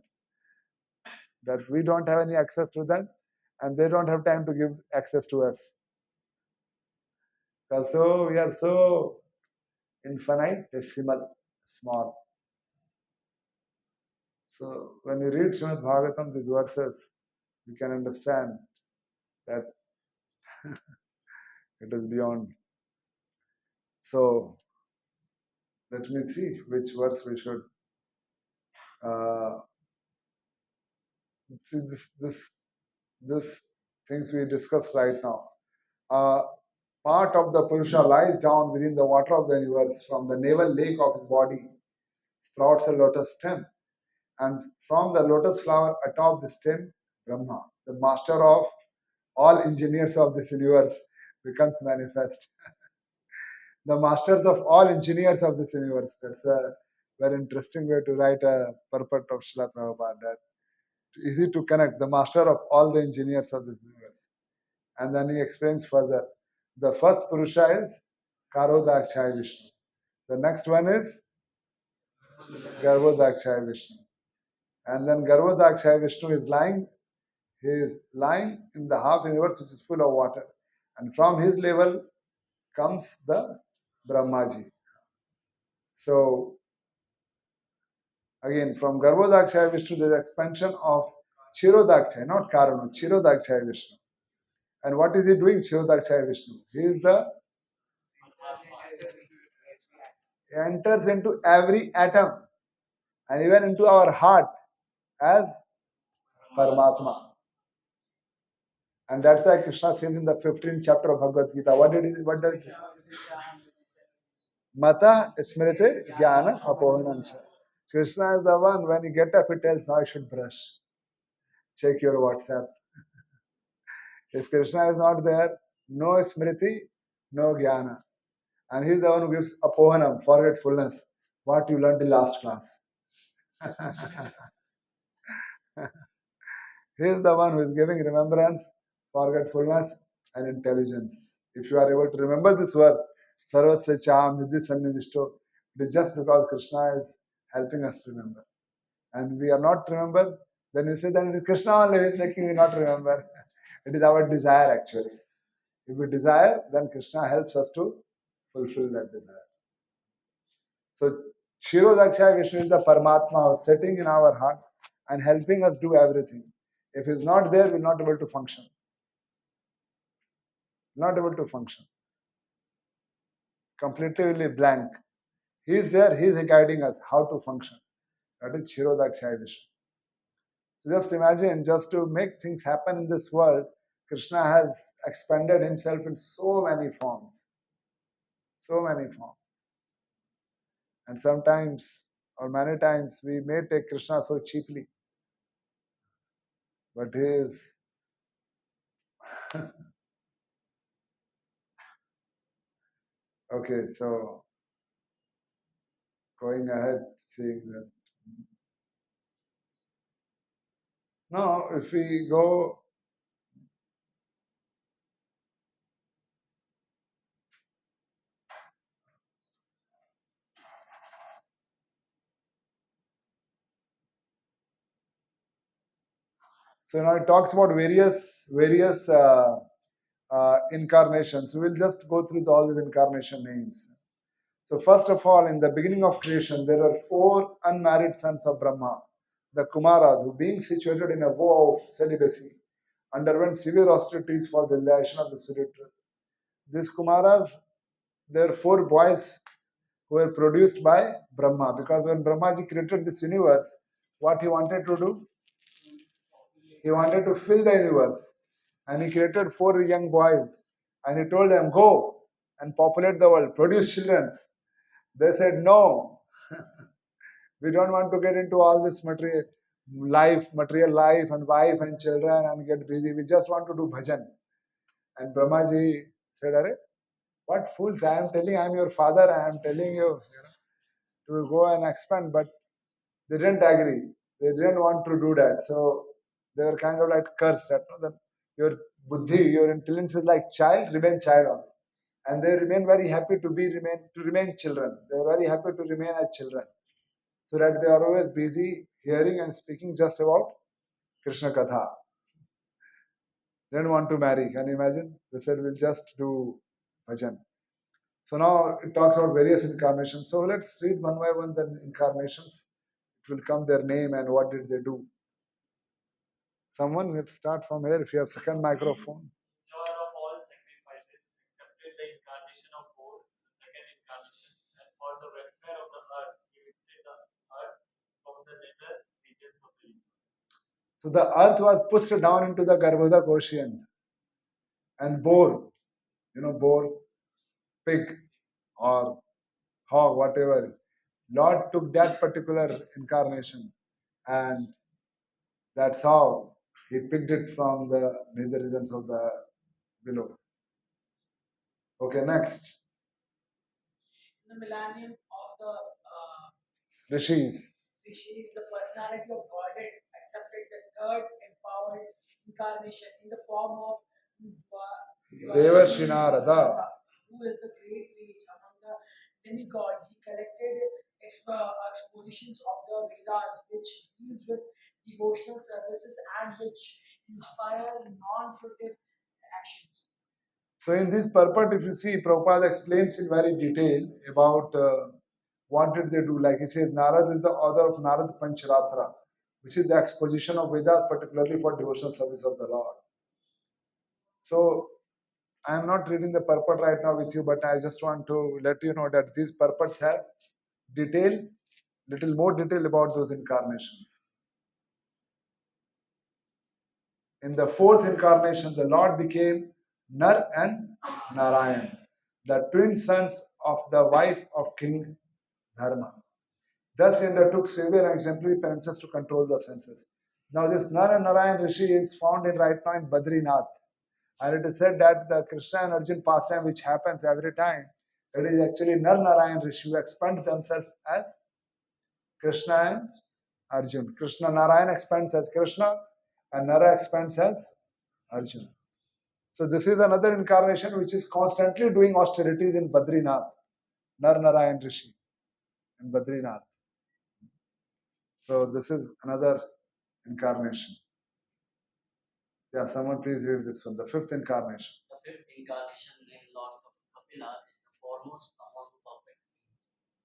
That we don't have any access to them and they don't have time to give access to us. So we are so infinitesimal, small. So when you read Srimad Bhagavatam, these verses, you can understand that it is beyond. So let me see which verse we should see. This things we discussed right now. Part of the Purusha lies down within the water of the universe. From the navel lake of his body sprouts a lotus stem, and from the lotus flower atop the stem, Brahma, the master of all engineers of this universe, becomes manifest. The masters of all engineers of this universe. That's a very interesting way to write a purport of Srila Prabhupada. That easy to connect, the master of all the engineers of this universe. And then he explains further. The first Purusha is Karodakshaya Vishnu. The next one is Garbhodakshaya Vishnu. And then Garbhodakshaya Vishnu is lying. He is lying in the half universe which is full of water. And from his level comes the Brahmaji. So again, from Garbhodakshaya Vishnu, there is expansion of Chirodakshaya, not Karanu, Chirodakshaya Vishnu. And what is he doing, Chirodakshaya Vishnu? He is he enters into every atom and even into our heart as Paramatma. And that's why Krishna says in the 15th chapter of Bhagavad Gita, what does Mata Smriti Jnana Apohanamcha. Krishna is the one, when you get up, he tells, now you should brush. Check your WhatsApp. If Krishna is not there, no Smriti, no Jnana. And he is the one who gives Apohanam, forgetfulness, what you learned in last class. He is the one who is giving remembrance, forgetfulness, and intelligence. If you are able to remember this verse, Sarvasya Cham Vidhi Sannivishto, it is just because Krishna is helping us remember. And we are not remember, then you say that it is Krishna only who is making me not remember. It is our desire actually. If we desire, then Krishna helps us to fulfill that desire. So Shirodakshaya Vishnu is the Paramatma who is sitting in our heart and helping us do everything. If he is not there, we are not able to function. Not able to function. Completely blank. He is there, he is guiding us how to function. That is Shirodakshaya Vishnu. So just imagine, just to make things happen in this world, Krishna has expanded himself in so many forms. So many forms. And sometimes, or many times, we may take Krishna so cheaply. But he is okay, so going ahead, seeing that. Now, if we go, so now it talks about various incarnations. We will just go through all these incarnation names. So first of all, in the beginning of creation, there were 4 unmarried sons of Brahma, the Kumaras, who being situated in a vow of celibacy, underwent severe austerities for the realization of the absolute truth. These Kumaras, there were 4 boys who were produced by Brahma, because when Brahmaji created this universe, what he wanted to do? He wanted to fill the universe. And he created 4 young boys. And he told them, go and populate the world, produce children. They said, no, we don't want to get into all this material life and wife and children and get busy. We just want to do bhajan. And Brahmaji said, Arey, what fools, I am telling, I am your father, I am telling you, to go and expand, but they didn't agree. They didn't want to do that. So they were kind of like cursed that, that your buddhi, your intelligence is like child, remain child only. And they remain very happy to remain children. They are very happy to remain as children. So that they are always busy hearing and speaking just about Krishna Katha. They didn't want to marry. Can you imagine? They said we'll just do bhajan. So now it talks about various incarnations. So let's read one by one the incarnations. It will come their name and what did they do. Someone, let's start from here. If you have second microphone. Enjoyer of all sacrifices, accepted the incarnation of both, the second incarnation, and for the welfare of the earth, he visited the earth from the nether regions of the universe. So the earth was pushed down into the Garbhodak ocean and boar, boar, pig or hog, whatever. Lord took that particular incarnation and that's how he picked it from the nether regions of the below. Okay, next. In the millennium of the Rishis. the personality of Godhead accepted the third empowered incarnation in the form of Devarshi Narada. who is the great sage among the demigod. He collected expositions of the Vedas, which deals with devotional services and which inspire non-fruitive actions. So in this purport, if you see, Prabhupada explains in very detail about what did they do. Like he says, Narad is the author of Narad Pancharatra, which is the exposition of Vedas, particularly for devotional service of the Lord. So I am not reading the purport right now with you, but I just want to let you know that these purports have little more detail about those incarnations. In the fourth incarnation, the Lord became Nar and Narayan, the twin sons of the wife of King Dharma. Thus he undertook severe and exemplary penances to control the senses. Now this Nar and Narayan Rishi is found in right now in Badrinath. And it is said that the Krishna and Arjun pastime which happens every time, it is actually Nar Narayan Rishi who expands themselves as Krishna and Arjun. Krishna Narayan expands as Krishna and Nara expands as Arjuna. So this is another incarnation which is constantly doing austerities in Badrinath, Nar Narayan Rishi in Badrinath. So this is another incarnation. Yeah, someone please read this one. The fifth incarnation. The fifth incarnation named Lord Kapila is the foremost among perfect beings.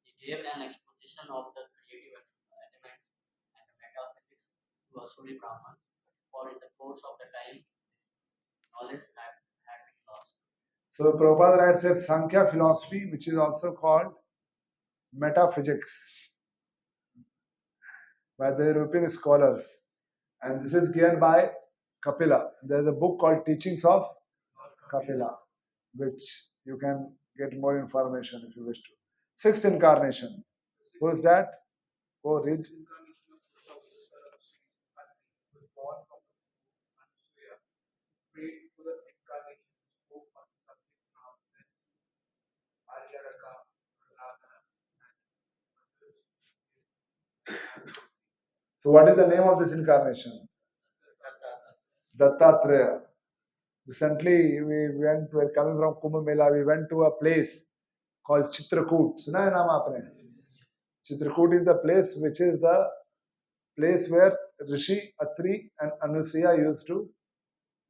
He gave an exposition of the creative elements and metaphysics to Asuri Brahmins, for in the course of the time, this knowledge had been lost. So Prabhupada writes here Sankhya philosophy, which is also called metaphysics by the European scholars. And this is given by Kapila. There is a book called Teachings of Kapila, which you can get more information if you wish to. Sixth incarnation. Who is that? Go read. So what is the name of this incarnation? Dattatreya. Recently, we're coming from Kumbh Mela, we went to a place called Chitrakoot. Suna hai naam aapne? Chitrakoot is the place which is the place where Rishi, Atri and Anusuya used to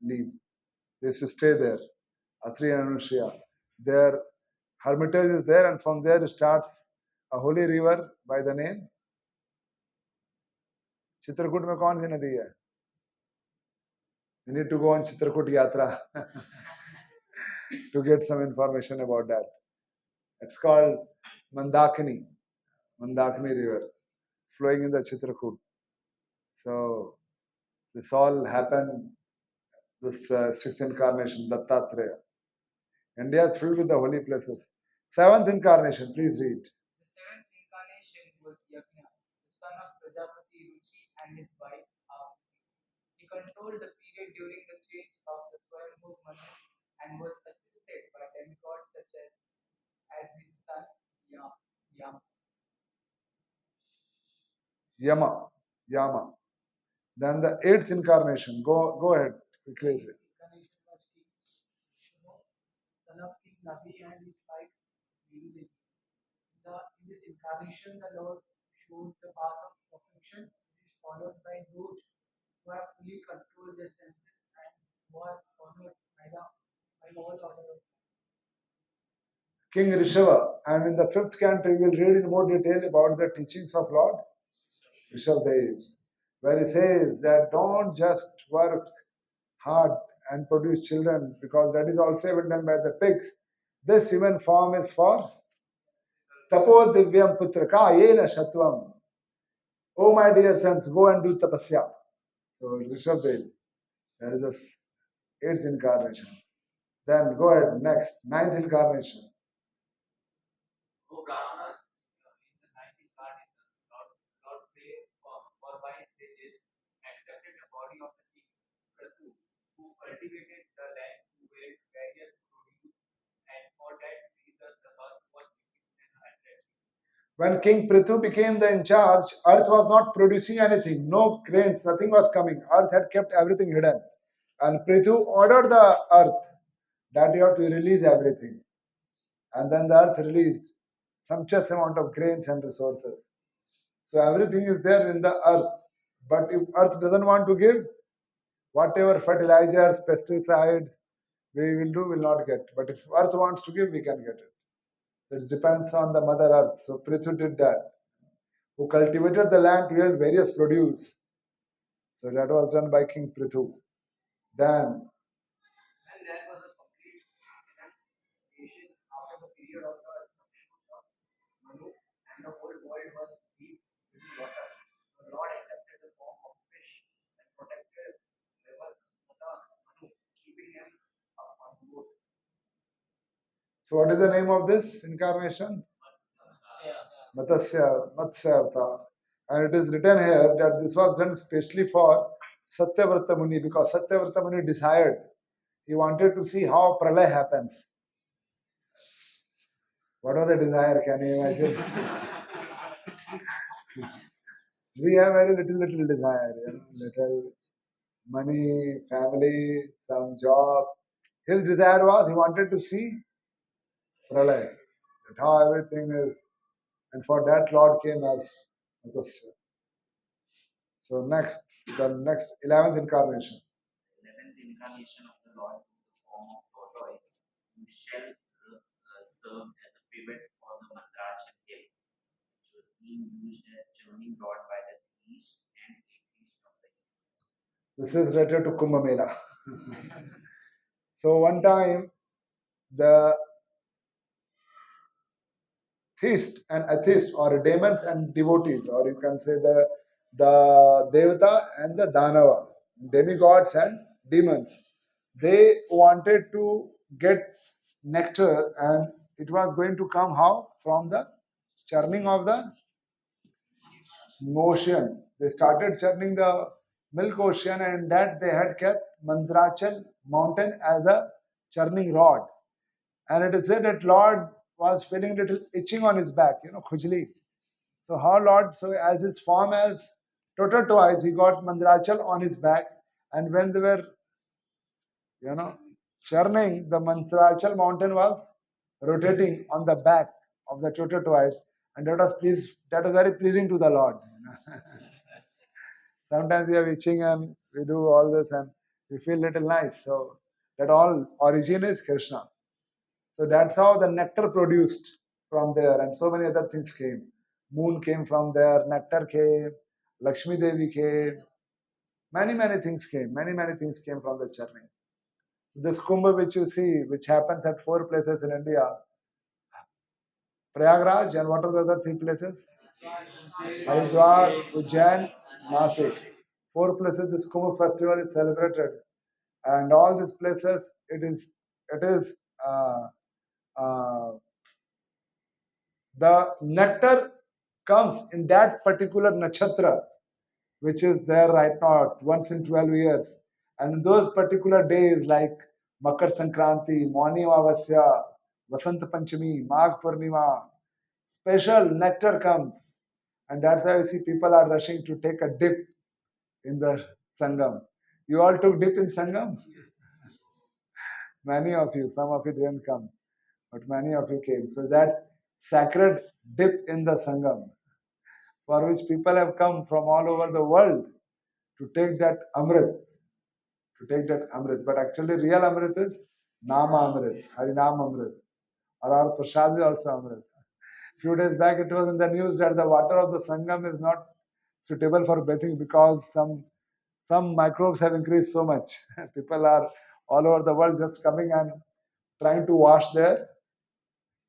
live. They used to stay there. Atri and Anusuya. Their hermitage is there and from there starts a holy river by the name Chitrakoot में कौन सी नदी है? You need to go on Chitrakoot Yatra to get some information about that. It's called Mandakini River, flowing in the Chitrakoot. So this all happened, this sixth incarnation, Dattatreya. India is filled with the holy places. Seventh incarnation, please read. The seventh incarnation was Yajna, the son of Prajapati Ruchi and his wife Avati. He controlled the period during the change of the Swayambhu Manu and was assisted by demigods such as his son Yama. Yama. Then the eighth incarnation. Go ahead quickly. Incarnation was King Shunu, son of King Nabi and his wife Virudevi. In this incarnation, the Lord showed the path of perfection, which is followed by those who have fully controlled their senses and who are followed by all other. King Rishabha. And in the fifth canto, we will read in more detail about the teachings of Lord Rishabhadev, where he says that don't just work hard and produce children because that is also even done by the pigs. This human form is for tapo divyam putraka yena shatvam. Oh, my dear sons, go and do tapasya. So, Rishabdev, that is the eighth incarnation. Then go ahead, next, ninth incarnation. O Brahmanas, in the ninth incarnation, Lord prayed for wise sages accepted the body of the king Prathu, who cultivated the land to yield various produce, and for that reason the earth was becoming unattractive. When King Prithu became the in charge, earth was not producing anything, no grains, nothing was coming. Earth had kept everything hidden. And Prithu ordered the earth that you have to release everything. And then the earth released sumptuous amount of grains and resources. So everything is there in the earth. But if earth doesn't want to give, whatever fertilizers, pesticides we will do, will not get. But if earth wants to give, we can get it. It depends on the mother earth. So Prithu did that, who cultivated the land to yield various produce. So that was done by King Prithu. Then And that was a complete creation after the period of the Chakshus of Manu, and the whole world was deep within water. The Lord accepted the form of fish and protected rivers Manu, keeping him up on board. so what is the name of this incarnation? Matsya Avatar. And it is written here that this was done specially for Satyavrata Muni because Satyavrata Muni desired, he wanted to see how pralay happens. What was the desire? Can you imagine? We have very little desire, little money, family, some job. His desire was he wanted to see pralay, that how everything is, and for that Lord came as Matsya. So the next 11th incarnation. 11th incarnation of the Lord is the form of tortoise, who shall serve as a pivot for the Mandrachan hill, which was being used as churning rod by the east and atheist of the universe. This is related to Kumbh Mela. So one time the theist and atheist, or demons and devotees, or you can say the Devata and the Danava, demigods and demons, they wanted to get nectar, and it was going to come how? From the churning of the ocean. They started churning the milk ocean, and that they had kept Mandrachal mountain as a churning rod. And it is said that Lord was feeling little itching on his back, khujli. So how Lord, so as his form as tortoise, he got Mandrachal on his back, and when they were, churning, the Mandrachal mountain was rotating on the back of the tortoise, and that was very pleasing to the Lord. Sometimes we are itching and we do all this and we feel little nice. So that all origin is Krishna. So that's how the nectar produced from there, and so many other things came. Moon came from there, nectar came, Lakshmi Devi came, many things came. Many things came from the churning. So this Kumbh which you see, which happens at 4 places in India, Prayagraj, and what are the other 3 places? Haridwar, Ujjain, Nasik. 4 places this Kumbh festival is celebrated, and all these places it is the nectar comes in that particular nakshatra, which is there right now once in 12 years. And those particular days like Makar Sankranti, Mauni Amavasya, Vasant Panchami, Magh Purnima, special nectar comes. And that's why you see people are rushing to take a dip in the Sangam. You all took dip in Sangam? Many of you, some of you didn't come, but many of you came. So that sacred dip in the Sangam, for which people have come from all over the world to take that Amrit, But actually, real Amrit is Nama Amrit, Harinam Amrit, or our Prasad is also Amrit. Few days back, it was in the news that the water of the Sangam is not suitable for bathing because some microbes have increased so much. People are all over the world just coming and trying to wash their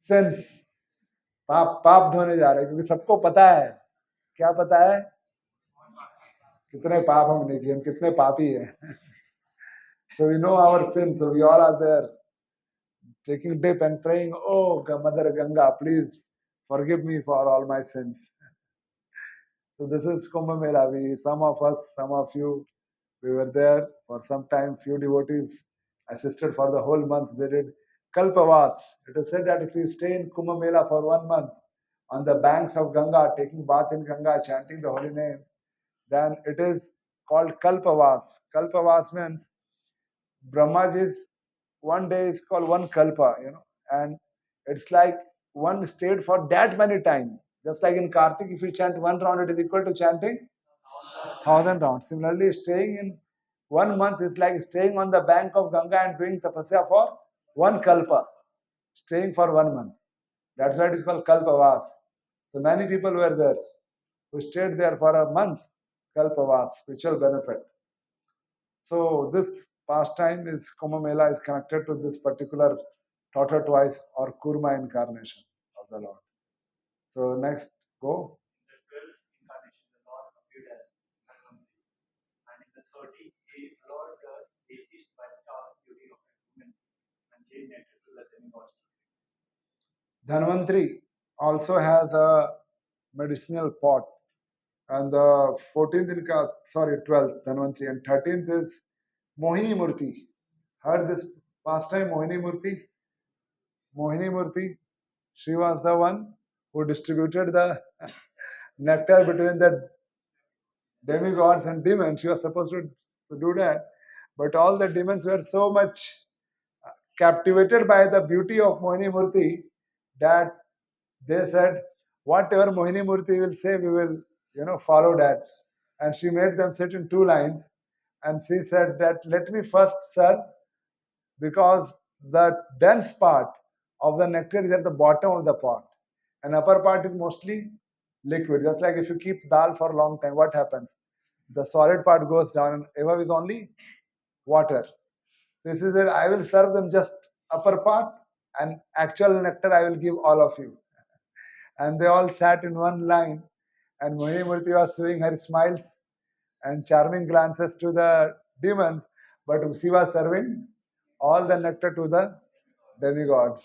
sins. पाप धोने जा रहे हैं क्योंकि सबको पता है, क्या पता है, कितने पाप हमने किए, हम कितने पापी हैं. So we know our sins, so we all are there taking dip and praying, oh Mother Ganga, please forgive me for all my sins. So this is Kumbh Mela. Some of us, some of you, we were there for some time. Few devotees assisted for the whole month. They did Kalpavas. It is said that if you stay in Kumbh Mela for 1 month on the banks of Ganga, taking bath in Ganga, chanting the holy name, then it is called Kalpavas. Kalpavas means Brahmaji's 1 day is called one Kalpa, and it's like one stayed for that many times. Just like in Kartik, if you chant 1 round, it is equal to chanting 1,000 rounds. Similarly, staying in 1 month is like staying on the bank of Ganga and doing tapasya for 1 kalpa. Staying for 1 month. That's why it is called Kalpavas. So many people were there who stayed there for a month. Kalpavas, spiritual benefit. So this pastime is Kumbh Mela is connected to this particular tortoise or kurma incarnation of the Lord. So next, go. In the 12th incarnation, the Lord appeared as Bhagavad. And in the 30th, he allowed the deities by the beauty of a woman and gave nature to the demigods. Dhanvantri also has a medicinal pot. And the 12th Dhanvantri, and 13th is Mohini Murti. Heard this pastime, Mohini Murti? Mohini Murti, she was the one who distributed the nectar between the demigods and demons. She was supposed to do that. But all the demons were so much captivated by the beauty of Mohini Murti that they said, whatever Mohini Murti will say, we will, follow that. And she made them sit in 2 lines. And she said that, let me first serve, because the dense part of the nectar is at the bottom of the pot. And upper part is mostly liquid. Just like if you keep dal for a long time, what happens? The solid part goes down and above is only water. So she said, I will serve them just upper part, and actual nectar I will give all of you. And they all sat in 1 line, and Mohini Murti was showing her smiles and charming glances to the demons, but she was serving all the nectar to the demigods.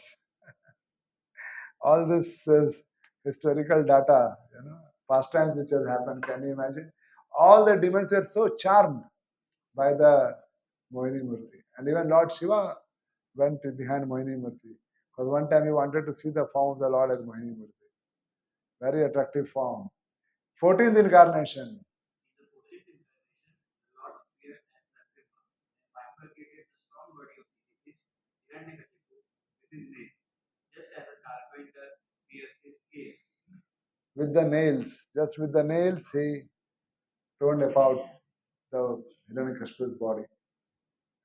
All this is historical data, pastimes which has happened. Can you imagine? All the demons were so charmed by the Mohini Murti. And even Lord Shiva went behind Mohini Murti. Because one time he wanted to see the form of the Lord as Mohini Murti. Very attractive form. 14th incarnation. In the 14th incarnation, the Lord appeared as Narasimha and bifurcated the strong body of the deceased Hiranyakashipu with his nails, just as a carpenter pierces his case. With the nails, just with the nails, he torn about the Hiranyakashipu's body.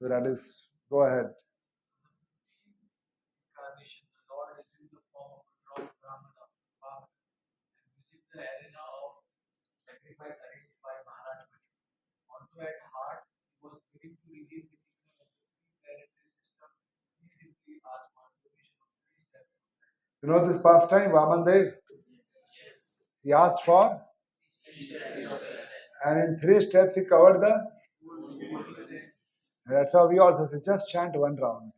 So that is, go ahead. Incarnation, the Lord assumed the form of a bronze Brahmana, and visited the arena of sacrifice arranged by Maharaj Mani. Although at heart he was willing to relieve the kingdom of the three-planetary system, he simply asked for permission of 3 steps. You know this pastime, Vamandev? Yes. He asked for, and in 3 steps he covered the. That's how we also say, just chant 1 round.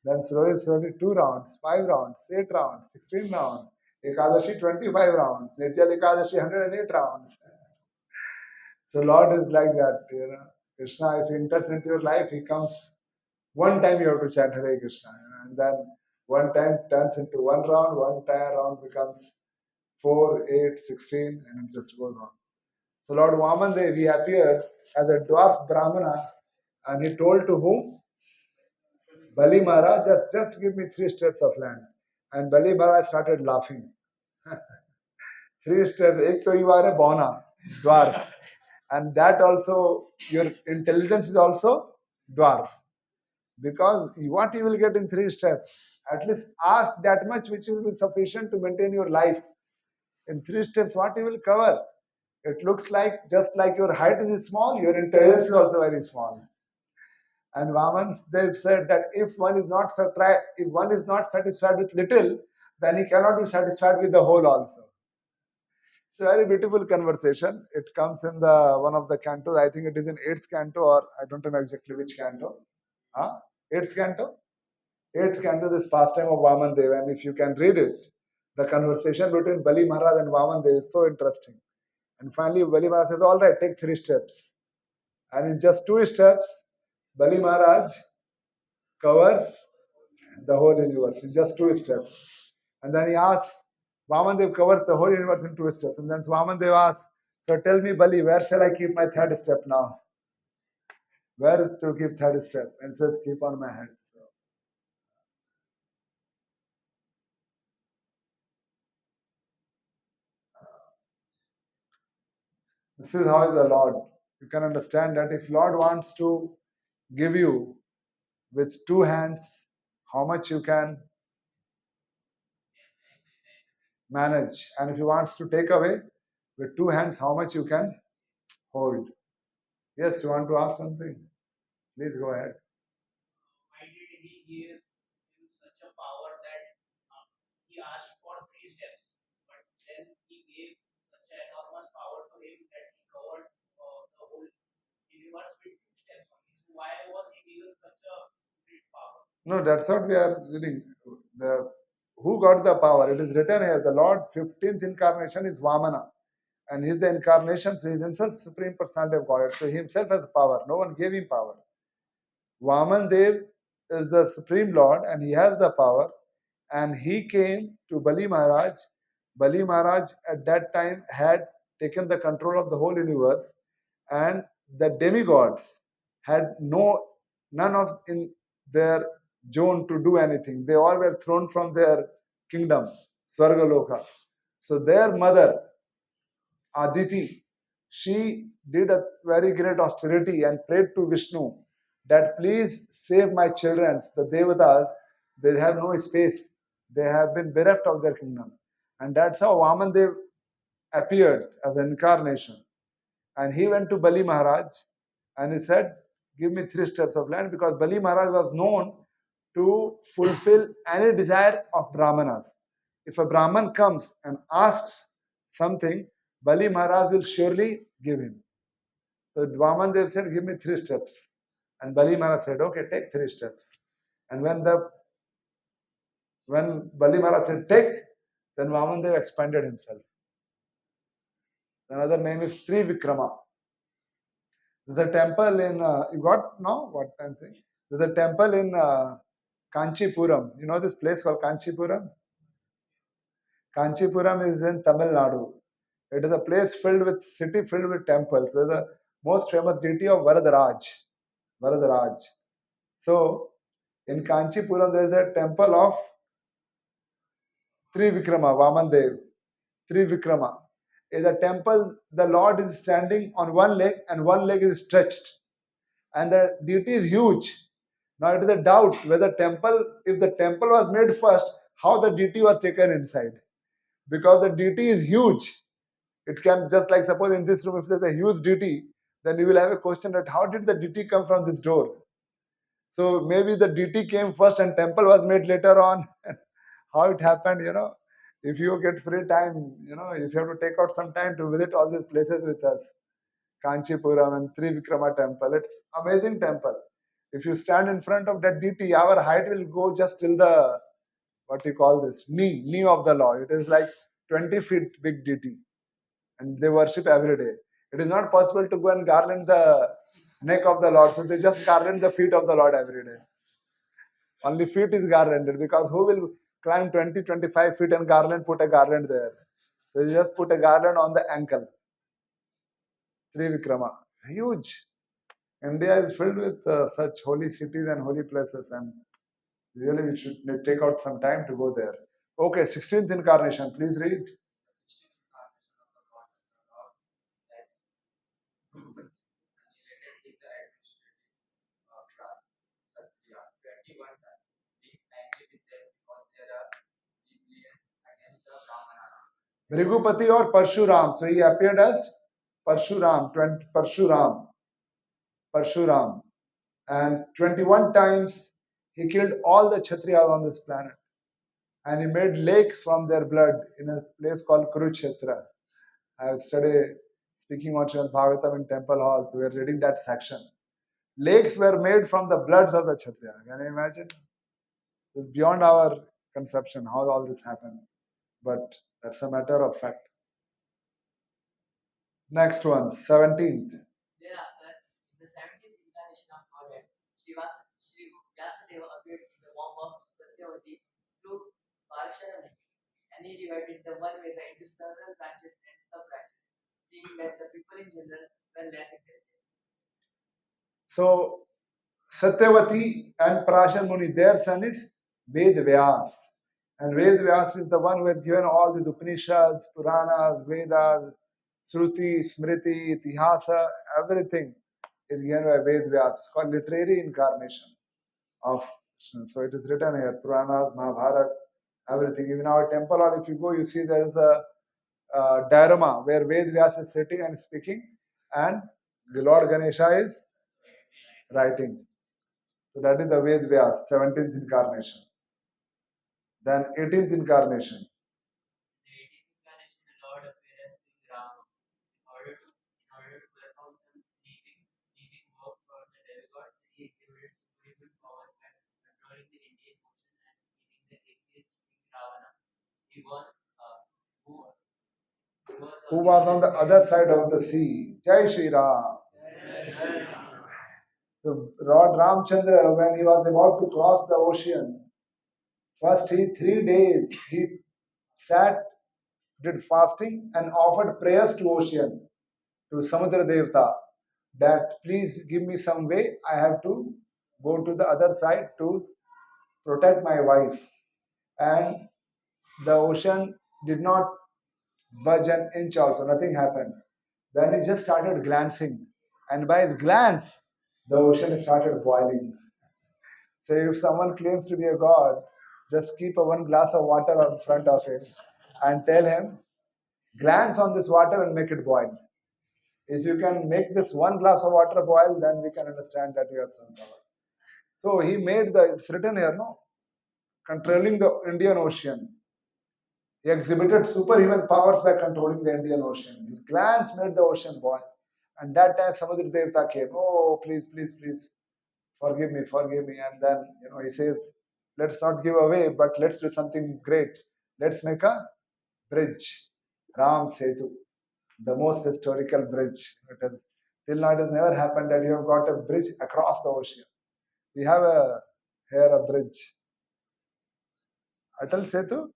Then slowly, slowly, 2 rounds, 5 rounds, 8 rounds, 16 rounds. Ekadashi, 25 rounds. Nirjala Ekadashi, 108 rounds. So Lord is like that, Krishna, if he enters into your life, he comes. One time you have to chant Hare Krishna, and then one time turns into 1 round, one time round becomes 4, 8, 16, and it just goes on. So Lord Vamandev, he appeared as a dwarf Brahmana, and he told to whom? Bali Maharaj, just give me 3 steps of land. And Bali Maharaj started laughing. 3 steps, ek to you are a Bona, dwarf. And that also, your intelligence is also dwarf. Because what you will get in 3 steps, at least ask that much which will be sufficient to maintain your life. In 3 steps, what you will cover? It looks like just like your height is small, your intelligence is also very small. And Vamans, they've said that if one is not satisfied with little, then he cannot be satisfied with the whole also. It's a very beautiful conversation. It comes in the one of the cantos. I think it is in 8th canto, or I don't know exactly which canto. 8th canto? 8th canto, this pastime of Vaman Dev. And if you can read it, the conversation between Bali Maharaj and Vaman Dev is so interesting. And finally, Bali Maharaj says, all right, take 3 steps. And in just 2 steps, Bali Maharaj covers the whole universe in just 2 steps. And then he asks, Vamandev covers the whole universe in 2 steps. And then Vamandev asks, so tell me, Bali, where shall I keep my 3rd step now? Where to keep 3rd step? And he says, keep on my head. So, this is how is the Lord. You can understand that if Lord wants to give you with 2 hands, how much you can manage. And if he wants to take away with 2 hands, how much you can hold. Yes, you want to ask something? Please go ahead. Why did he give him such a power that he asked for 3 steps, but then he gave such an enormous power to him that he covered the whole universe with 2 steps only? So why was he given such a great power? No, that's what we are reading. Who got the power? It is written here, the Lord 15th incarnation is Vamana. And he is the incarnation, so he is himself Supreme Personality of Godhead. So he himself has power. No one gave him power. Vaman Dev is the Supreme Lord and he has the power. And he came to Bali Maharaj. Bali Maharaj at that time had taken the control of the whole universe, and the demigods had none of in their zone to do anything. They all were thrown from their kingdom, Swargaloka. So their mother, Aditi, she did a very great austerity and prayed to Vishnu that please save my children, the Devatas. They have no space. They have been bereft of their kingdom. And that's how Vamandev appeared as an incarnation. And he went to Bali Maharaj and he said, give me 3 steps of land, because Bali Maharaj was known to fulfill any desire of Brahmanas. If a Brahman comes and asks something, Bali Maharaj will surely give him. So Vamandev said, give me 3 steps. And Bali Maharaj said, okay, take 3 steps. And when Bali Maharaj said, take, then Vamandev expanded himself. Another name is Trivikrama. There's a temple in, you got now what I'm saying? There's a temple in Kanchipuram. You know this place called Kanchipuram? Kanchipuram is in Tamil Nadu. It is a place city filled with temples. There's the most famous deity of Varadaraj. Varadaraj. So, in Kanchipuram, there is a temple of Trivikrama, Vamandev. Trivikrama is a temple, the Lord is standing on one leg and one leg is stretched. And the deity is huge. Now it is a doubt whether if the temple was made first, how the deity was taken inside. Because the deity is huge. It can, just like suppose in this room, if there's a huge deity, then you will have a question that how did the deity come from this door? So maybe the deity came first and temple was made later on. How it happened, If you get free time, if you have to take out some time to visit all these places with us, Kanchipuram and Trivikrama temple, it's amazing temple. If you stand in front of that deity, our height will go just till the, what you call this, knee of the Lord. It is like 20 feet big deity. And they worship every day. It is not possible to go and garland the neck of the Lord. So they just garland the feet of the Lord every day. Only feet is garlanded, because who will climb 20, 25 feet and put a garland there? So you just put a garland on the ankle. Trivikrama. Huge. India is filled with such holy cities and holy places, and really we should take out some time to go there. Okay, 16th incarnation, please read. Bhrigupati or Parshuram. So he appeared as Parshuram, Parshuram. And 21 times he killed all the Kshatriyas on this planet. And he made lakes from their blood in a place called Kurukshetra. I have studied speaking on Srimad Bhagavatam in temple halls. We are reading that section. Lakes were made from the bloods of the Kshatriya. Can you imagine? It's beyond our conception how all this happened. But that's a matter of fact. Next one, 17th. Thereafter, in the 17th incarnation of Godhead, Sri Vyasadeva appeared in the form of Satyavati through Parshara, and he divided the one Veda into several branches and sub-branches, seeing that the people in general were less intelligent. So, Satyavati and Parashar Muni, their son is Ved Vyas. And Ved Vyas is the one who has given all the Upanishads, Puranas, Vedas, Shruti, Smriti, Itihasa, everything is given by Ved Vyas. It's called literary incarnation of Krishna. So it is written here, Puranas, Mahabharata, everything. Even our temple, or if you go, you see there is a diorama where Ved Vyas is sitting and speaking, and the Lord Ganesha is writing. So that is the Ved Vyas, 17th incarnation. Then 18th incarnation. In the 18th incarnation, the Lord appeared as King Rama in order to perform some pleasing work for the demigod. He exhibited superhuman powers by controlling the Indian Ocean and defeating the atheist King Ravana. He was Who was on the other side of the sea? Jai Shri Ram. So Lord Ramchandra, when he was about to cross the ocean, first he 3 days he sat, did fasting and offered prayers to ocean, to Samudra Devta, that please give me some way, I have to go to the other side to protect my wife. And the ocean did not budge an inch also, nothing happened. Then he just started glancing, and by his glance, the ocean started boiling. So if someone claims to be a god, just keep a one glass of water in front of him and tell him, glance on this water and make it boil. If you can make this one glass of water boil, then we can understand that you have some power. So he made it's written here, no? Controlling the Indian Ocean. He exhibited superhuman powers by controlling the Indian Ocean. His glance made the ocean boil. And that time Samudra Devta came, oh, please, please, please, forgive me, forgive me. And then, he says, let's not give away, but let's do something great. Let's make a bridge. Ram Setu, the most historical bridge. Till now it has never happened that you have got a bridge across the ocean. We have here a bridge. Atal Setu?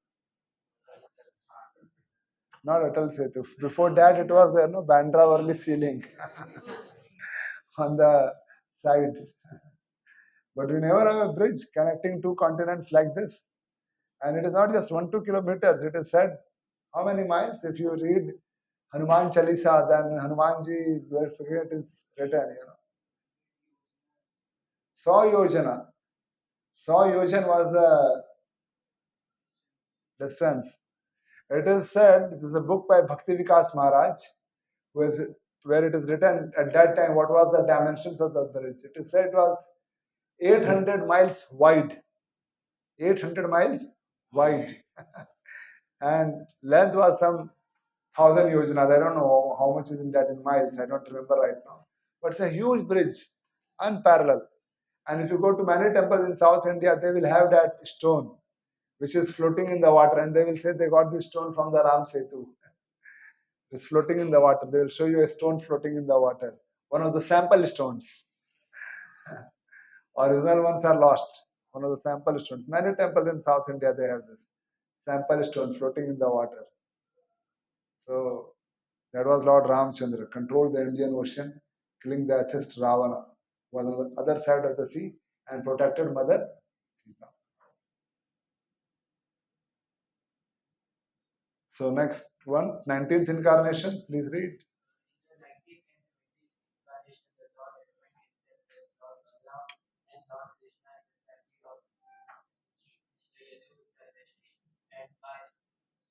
Not Atal Setu. Before that it was there, no, Bandra Worli ceiling on the sides. But we never have a bridge connecting two continents like this. And it is not just 1-2 kilometers. It is said, how many miles? If you read Hanuman Chalisa, then Hanumanji is where it is written, 100 Yojana. 100 Yojan was the distance. It is said, this is a book by Bhakti Vikas Maharaj, where it is written at that time what was the dimensions of the bridge. It is said it was 800 miles wide. 800 miles wide. And length was some 1,000 yojanas. I don't know how much is in that in miles. I don't remember right now. But it's a huge bridge, unparalleled. And if you go to many temples in South India, they will have that stone which is floating in the water, and they will say they got this stone from the Ram Setu. It's floating in the water. They will show you a stone floating in the water. One of the sample stones. Original ones are lost. One of the sample stones. Many temples in South India, they have this sample stone floating in the water. So that was Lord Ramchandra, controlled the Indian Ocean, killing the atheist Ravana, was on the other side of the sea, and protected Mother Sita. So next one, 19th incarnation, please read. The 19th and 20th incarnation, the Lord explained himself as Lord Allah and Lord Krishna in the family of and by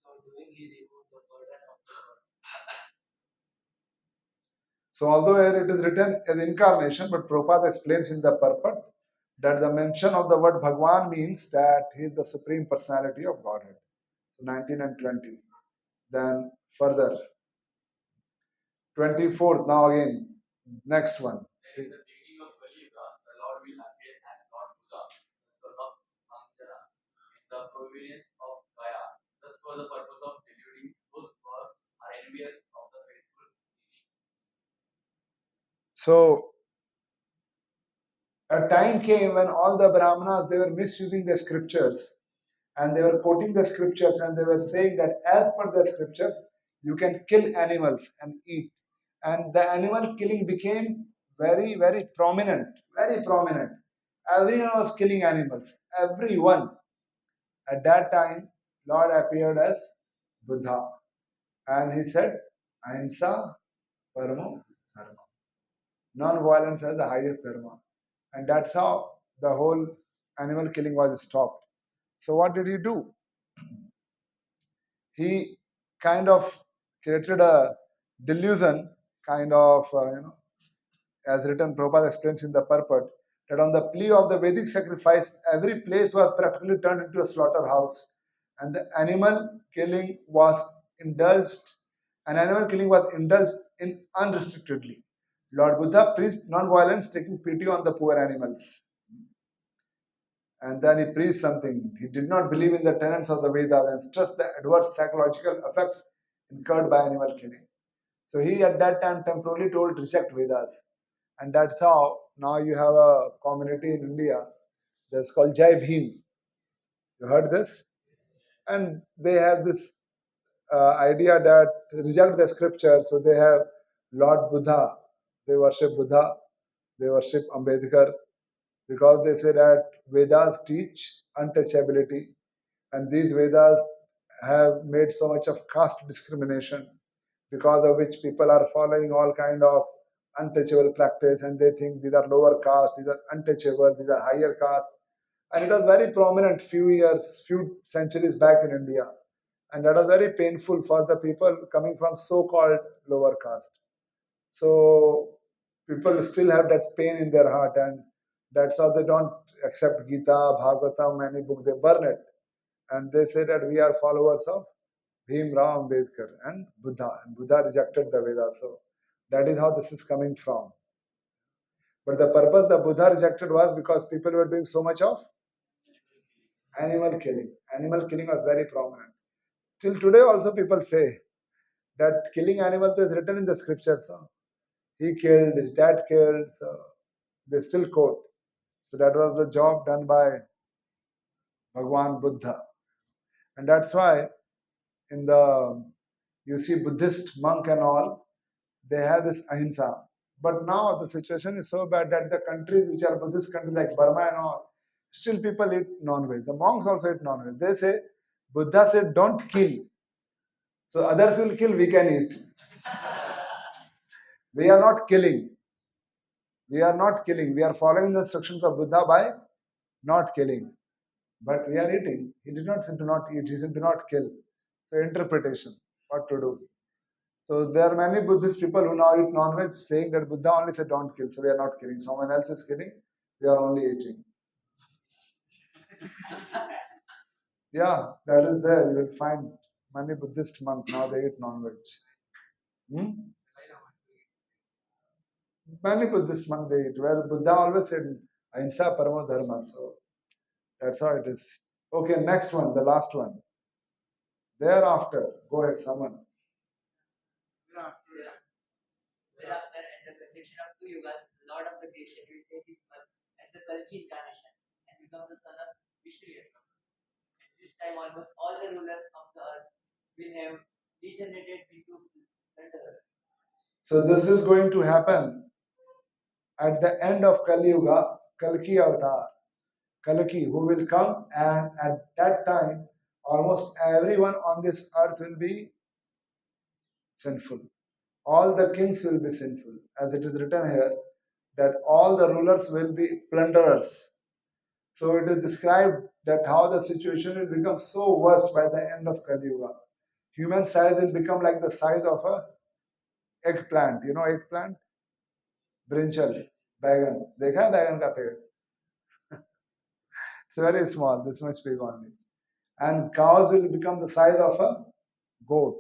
so doing he removed the burden of the world. So although here it is written as incarnation, but Prabhupada explains in the purport that the mention of the word Bhagwan means that he is the supreme personality of Godhead. So 19 and 20. Then further, 24th, now again, next one. At the beginning of Kali Yuga, the Lord will appear as Lord Buddha, the son of Manjara, in the province of Gaya. Thus for the purpose of deluding those who are envious of the faithful. So a time came when all the Brahmanas, they were misusing the scriptures, and they were quoting the scriptures, and they were saying that as per the scriptures, you can kill animals and eat. And the animal killing became very, very prominent, very prominent. Everyone was killing animals, everyone. At that time, Lord appeared as Buddha, and he said, Ahimsa Paramo Dharma. Non-violence as the highest dharma. And that's how the whole animal killing was stopped. So what did he do? He kind of created a delusion, kind of, as written, Prabhupada explains in the purport, that on the plea of the Vedic sacrifice, every place was practically turned into a slaughterhouse, and the animal killing was indulged, in unrestrictedly. Lord Buddha preached non-violence, taking pity on the poor animals. And then he preached something. He did not believe in the tenets of the Vedas and stressed the adverse psychological effects incurred by animal killing. So he at that time temporarily told reject Vedas. And that's how now you have a community in India that's called Jai Bhim. You heard this? And they have this idea that reject the scripture. So they have Lord Buddha. They worship Buddha. They worship Ambedkar, because they say that Vedas teach untouchability, and these Vedas have made so much of caste discrimination, because of which people are following all kind of untouchable practice, and they think these are lower caste, these are untouchable, these are higher caste. And it was very prominent few centuries back in India, and that was very painful for the people coming from so-called lower caste. So people still have that pain in their heart, and that's how they don't accept Gita, Bhagavatam, any book, they burn it. And they say that we are followers of Bhim Rao Ambedkar and Buddha. And Buddha rejected the Vedas. So that is how this is coming from. But the purpose the Buddha rejected was because people were doing so much of animal killing. Animal killing was very prominent. Till today also people say that killing animals is written in the scriptures. So he killed, his dad killed, so they still quote. So that was the job done by Bhagwan Buddha. And that's why in the, you see Buddhist monk and all, they have this ahimsa. But now the situation is so bad that the countries which are Buddhist countries like Burma and all, still people eat non-veg. The monks also eat non-veg. They say, Buddha said, don't kill. So others will kill, we can eat. We are not killing. We are not killing. We are following the instructions of Buddha by not killing. But we are eating. He did not say do not eat. He said do not kill. So interpretation, what to do. So there are many Buddhist people who now eat non-veg saying that Buddha only said don't kill. So we are not killing. Someone else is killing. We are only eating. Yeah, that is there. You will find many Buddhist monks now they eat non-veg. Many Buddhist monks they eat. Where Buddha always said Ahimsa paramo dharma. So that's how it is. Okay, next one, the last one. Thereafter, go ahead, someone. Thereafter, at the conjunction of two yugas, the Lord of the creation will take his birth as the Kalki incarnation and become the son of Vishnu Yasna. At this time, almost all the rulers of the earth will have degenerated into plunderers. So this is going to happen at the end of Kali Yuga, Kalki Avatar. Kalki, who will come, and at that time, almost everyone on this earth will be sinful. All the kings will be sinful, as it is written here, that all the rulers will be plunderers. So it is described that how the situation will become so worst by the end of Kali Yuga. Human size will become like the size of a eggplant. You know eggplant? Brinjal, बैगन. देखा है बैगन का पेड़? It's very small, this much big only. And cows will become the size of a goat.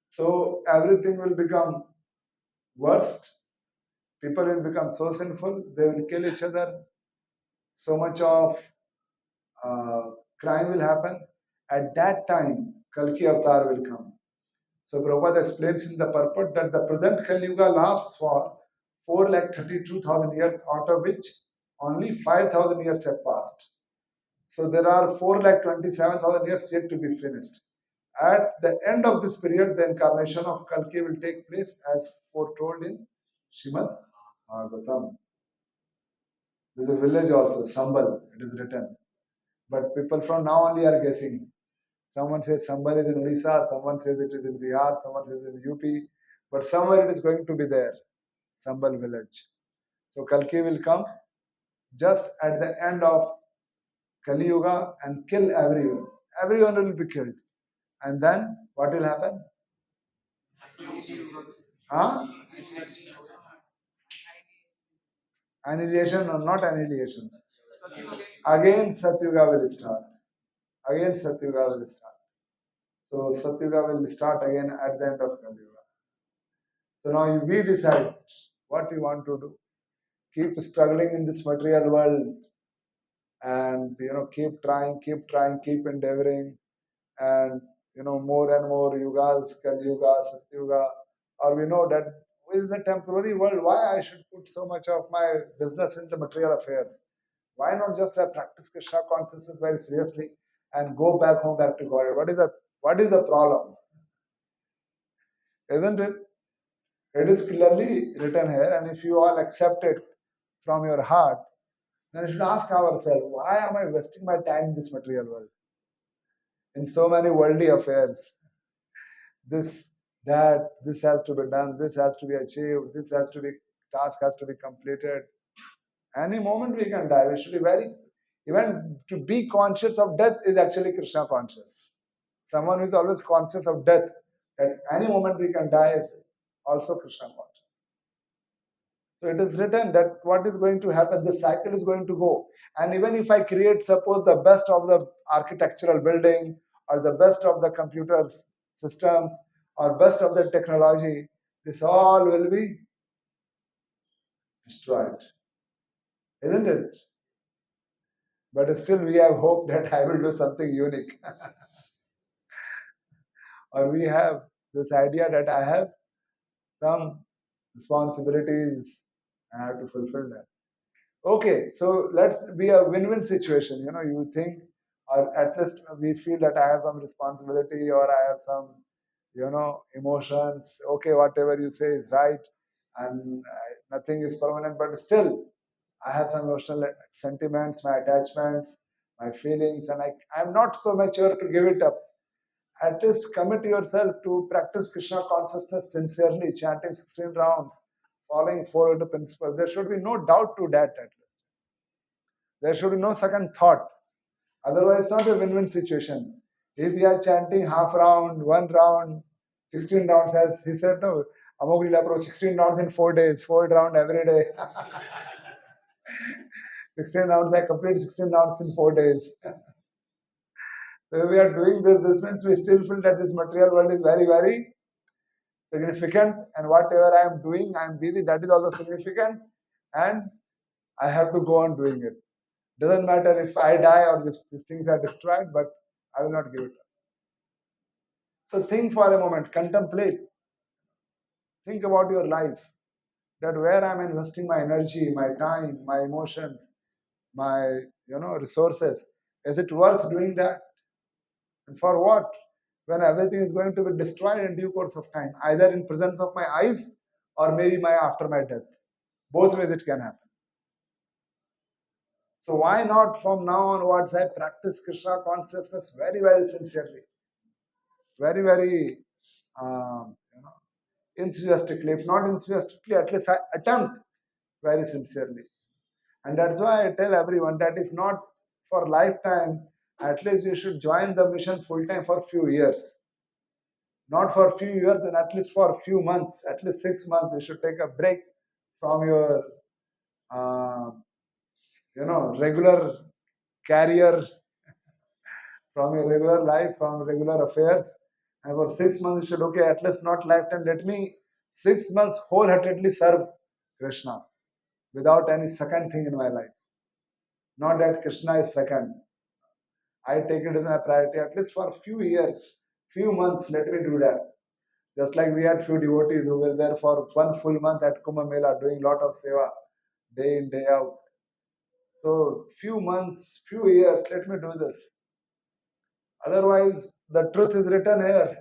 So everything will become worst. People will become so sinful, they will kill each other. So much of crime will happen. At that time, Kalki Avatar will come. So Prabhupada explains in the purport that the present Kali Yuga lasts for 4,32,000 years, out of which only 5,000 years have passed. So there are 4,27,000 years yet to be finished. At the end of this period, the incarnation of Kalki will take place as foretold in Srimad Bhagavatam. There's a village also, Sambal, it is written. But people from now only are guessing. Someone says Sambal is in Odisha, someone says it is in Bihar, someone says in UP, but somewhere it is going to be there, Sambal village. So Kalki will come just at the end of Kali Yuga and kill everyone. Everyone will be killed. And then what will happen? Huh? Annihilation or not annihilation? Again Satyuga will start. Again Satyuga will start. So Satyuga will start again at the end of Kali Yuga. So now we decide what we want to do. Keep struggling in this material world and keep trying, keep endeavoring, and more and more yugas, Kali Yuga, Satyuga, or we know that this is a temporary world. Why I should put so much of my business in the material affairs? Why not just practice Krishna consciousness very seriously and go back home, back to God? What is the problem? Isn't it? It is clearly written here, and if you all accept it from your heart, then we should ask ourselves, why am I wasting my time in this material world? In so many worldly affairs. This, that, this has to be done, this has to be achieved, task has to be completed. Any moment we can die. We should be even to be conscious of death is actually Krishna conscious. Someone who is always conscious of death, at any moment we can die, is also Krishna conscious. So it is written that what is going to happen, the cycle is going to go. And even if I create, suppose, the best of the architectural building or the best of the computer systems or best of the technology, this all will be destroyed. Isn't it? But still we have hope that I will do something unique. Or we have this idea that I have some responsibilities, I have to fulfill them. Okay, so let's be a win-win situation. You think, or at least we feel that I have some responsibility or I have some, emotions. Okay, whatever you say is right, and nothing is permanent, but still, I have some emotional sentiments, my attachments, my feelings, and I'm not so mature to give it up. At least commit yourself to practice Krishna consciousness sincerely, chanting 16 rounds, following 4 principles. There should be no doubt to that at least. There should be no second thought. Otherwise, it's not a win-win situation. If we are chanting half round, 1 round, 16 rounds, as he said, no, Amog Leela Prabhu, 16 rounds in 4 days, 4 rounds every day. 16 rounds, I complete 16 rounds in 4 days. So if we are doing this means we still feel that this material world is very, very significant, and whatever I am doing, I am busy, that is also significant, and I have to go on doing it. Doesn't matter if I die or if these things are destroyed, but I will not give it up. So think for a moment, contemplate, think about your life, that where I'm investing my energy, my time, my emotions, my resources. Is it worth doing that? And for what? When everything is going to be destroyed in due course of time, either in presence of my eyes or maybe after my death. Both ways it can happen. So why not from now onwards I practice Krishna consciousness very, very sincerely, very, very enthusiastically. If not enthusiastically, at least I attempt very sincerely. And that's why I tell everyone that if not for lifetime, at least you should join the mission full time for a few years. Not for a few years, then at least for a few months, at least 6 months, you should take a break from your, regular career, from your regular life, from regular affairs. And for 6 months, you should, okay, at least not lifetime, let me 6 months wholeheartedly serve Krishna without any second thing in my life. Not that Krishna is second. I take it as my priority, at least for a few years, few months, let me do that. Just like we had few devotees who were there for 1 full month at Kumbh Mela doing lot of seva, day in, day out. So few months, few years, let me do this. Otherwise, the truth is written here.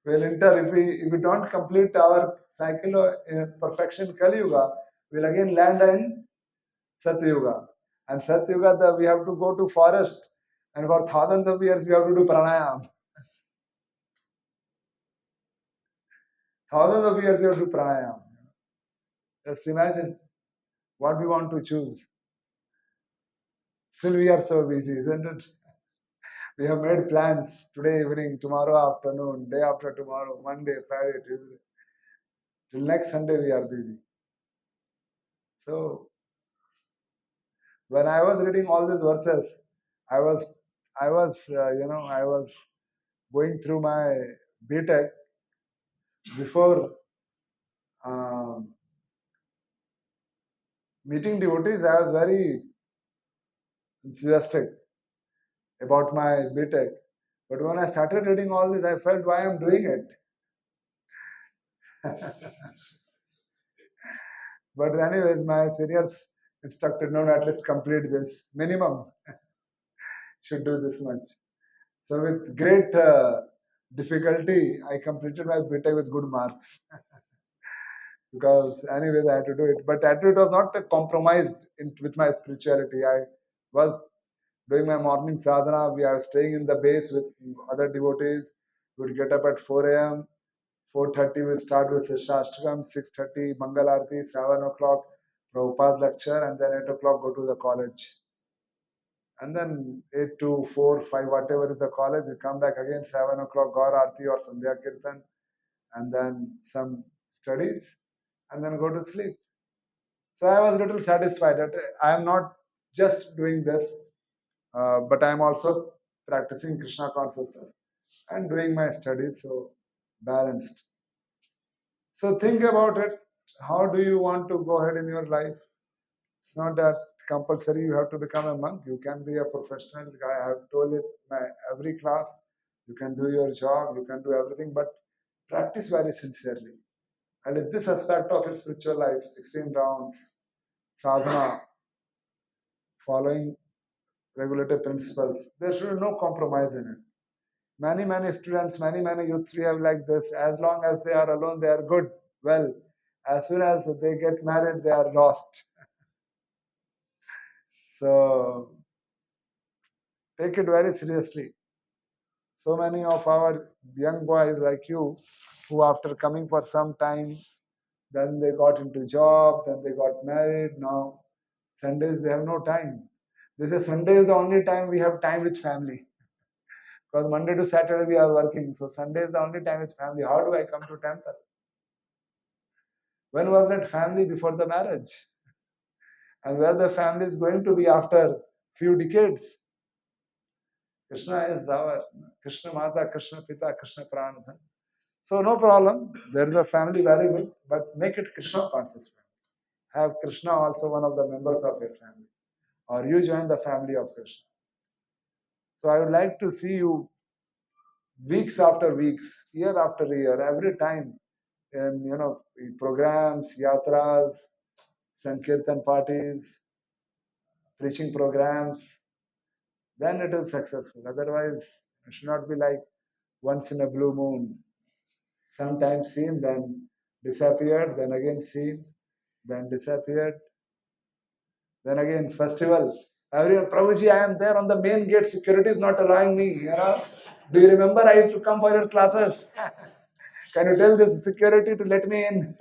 We'll enter, if we don't complete our cycle of perfection Kali Yuga, we'll again land in Satyuga. And Satyuga, we have to go to forest, and for thousands of years we have to do pranayam. Thousands of years we have to do pranayam. Just imagine what we want to choose. Still we are so busy, isn't it? We have made plans today evening, tomorrow afternoon, day after tomorrow, Monday, Friday, Tuesday. Till next Sunday we are busy. So when I was reading all these verses, I was going through my BTech before meeting devotees. I was very enthusiastic about my BTech. But when I started reading all this, I felt why I'm doing it. But anyways, my seniors instructed, no, at least complete this. Minimum should do this much. So with great difficulty, I completed my BTech with good marks. Because anyways, I had to do it. But it was not compromised with my spirituality. I was doing my morning sadhana. We are staying in the base with other devotees. We would get up at 4 a.m. 4:30 we start with Shashtakam, 6:30 Mangal Arati, 7 o'clock Prabhupada lecture, and then 8 o'clock go to the college. And then 8 to 4, 5, whatever is the college, we come back again 7 o'clock Gaur Arati or Sandhya Kirtan, and then some studies, and then go to sleep. So I was a little satisfied that I am not just doing this, but I am also practicing Krishna consciousness and doing my studies, so balanced. So think about it. How do you want to go ahead in your life? It's not that compulsory you have to become a monk. You can be a professional guy. I have told it in every class. You can do your job, you can do everything, but practice very sincerely. And in this aspect of your spiritual life, 16 rounds, sadhana, following regulative principles, there should be no compromise in it. Many students, many youths we have like this. As long as they are alone, they are good. Well, as soon as they get married, they are lost. So take it very seriously. So many of our young boys like you, who after coming for some time, then they got into job, then they got married. Now Sundays they have no time. They say Sunday is the only time we have time with family. Because Monday to Saturday we are working, so Sunday is the only time with family. How do I come to temple? When was that family before the marriage? And where the family is going to be after few decades? Krishna is our Krishna Mata, Krishna Pita, Krishna Pranadhan. So no problem. There is a family very good, but make it Krishna conscious family. have Krishna also one of the members of your family, or you join the family of Krishna. So I would like to see you weeks after weeks, year after year, every time in programs, yatras, sankirtan parties, preaching programs. Then it is successful. Otherwise, it should not be like once in a blue moon. Sometimes seen, then disappeared, then again seen, then disappeared, then again festival. Everyone, Prabhuji, I am there on the main gate. Security is not allowing me. Do you remember I used to come for your classes? Can you tell this security to let me in?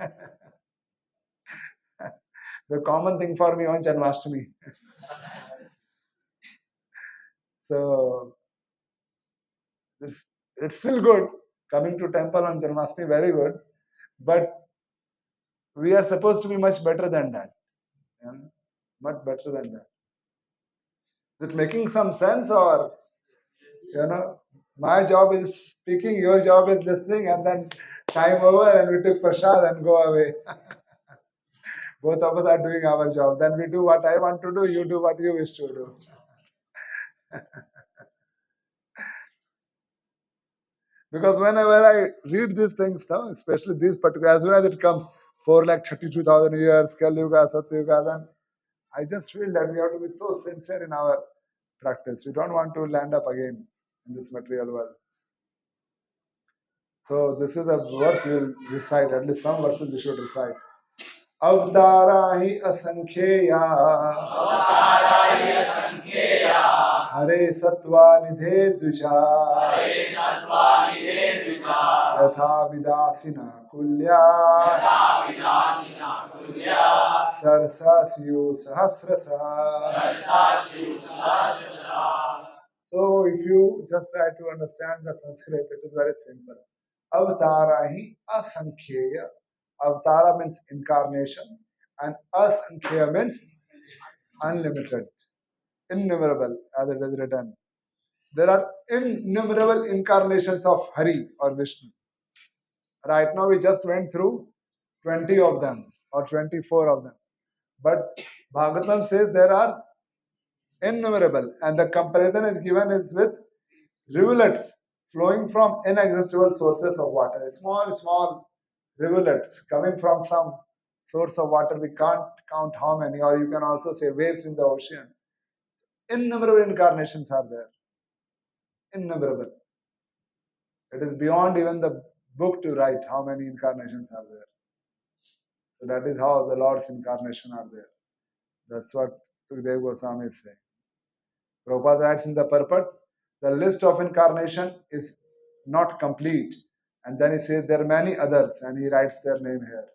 The common thing for me on Janmashtami. So it's still good. Coming to temple on Janmashtami, very good. But we are supposed to be much better than that. Yeah? Much better than that. Is it making some sense, or my job is speaking, your job is listening, and then time over and we took prasad and go away. Both of us are doing our job. Then we do what I want to do, you do what you wish to do. Because whenever I read these things now, especially these particular, as soon as it comes 4,32,000 years, Kali Yuga, Satya Yuga, then I just feel that we have to be so sincere in our practice. We don't want to land up again in this material world. So this is a verse we will recite, at least some verses we should recite. Avtara hi asankhya Hare Sattva Nidhe Dvija Yatha Vidasina Kulya Sarsa Siyu Sahasrasa. So if you just try to understand the Sanskrit, it is very simple. Avatara hi asankhya. Avatara means incarnation, and asankhya means unlimited, innumerable, as it is written. There are innumerable incarnations of Hari or Vishnu. Right now we just went through 20 of them or 24 of them. But Bhagavatam says there are innumerable, and the comparison is given is with rivulets flowing from inexhaustible sources of water. Small, small rivulets coming from some source of water. We can't count how many, or you can also say waves in the ocean. Innumerable incarnations are there. Innumerable. It is beyond even the book to write how many incarnations are there. So that is how the Lord's incarnation are there. That's what Sukadeva Goswami is saying. Prabhupada writes in the purport, the list of incarnation is not complete. And then he says there are many others, and he writes their name here.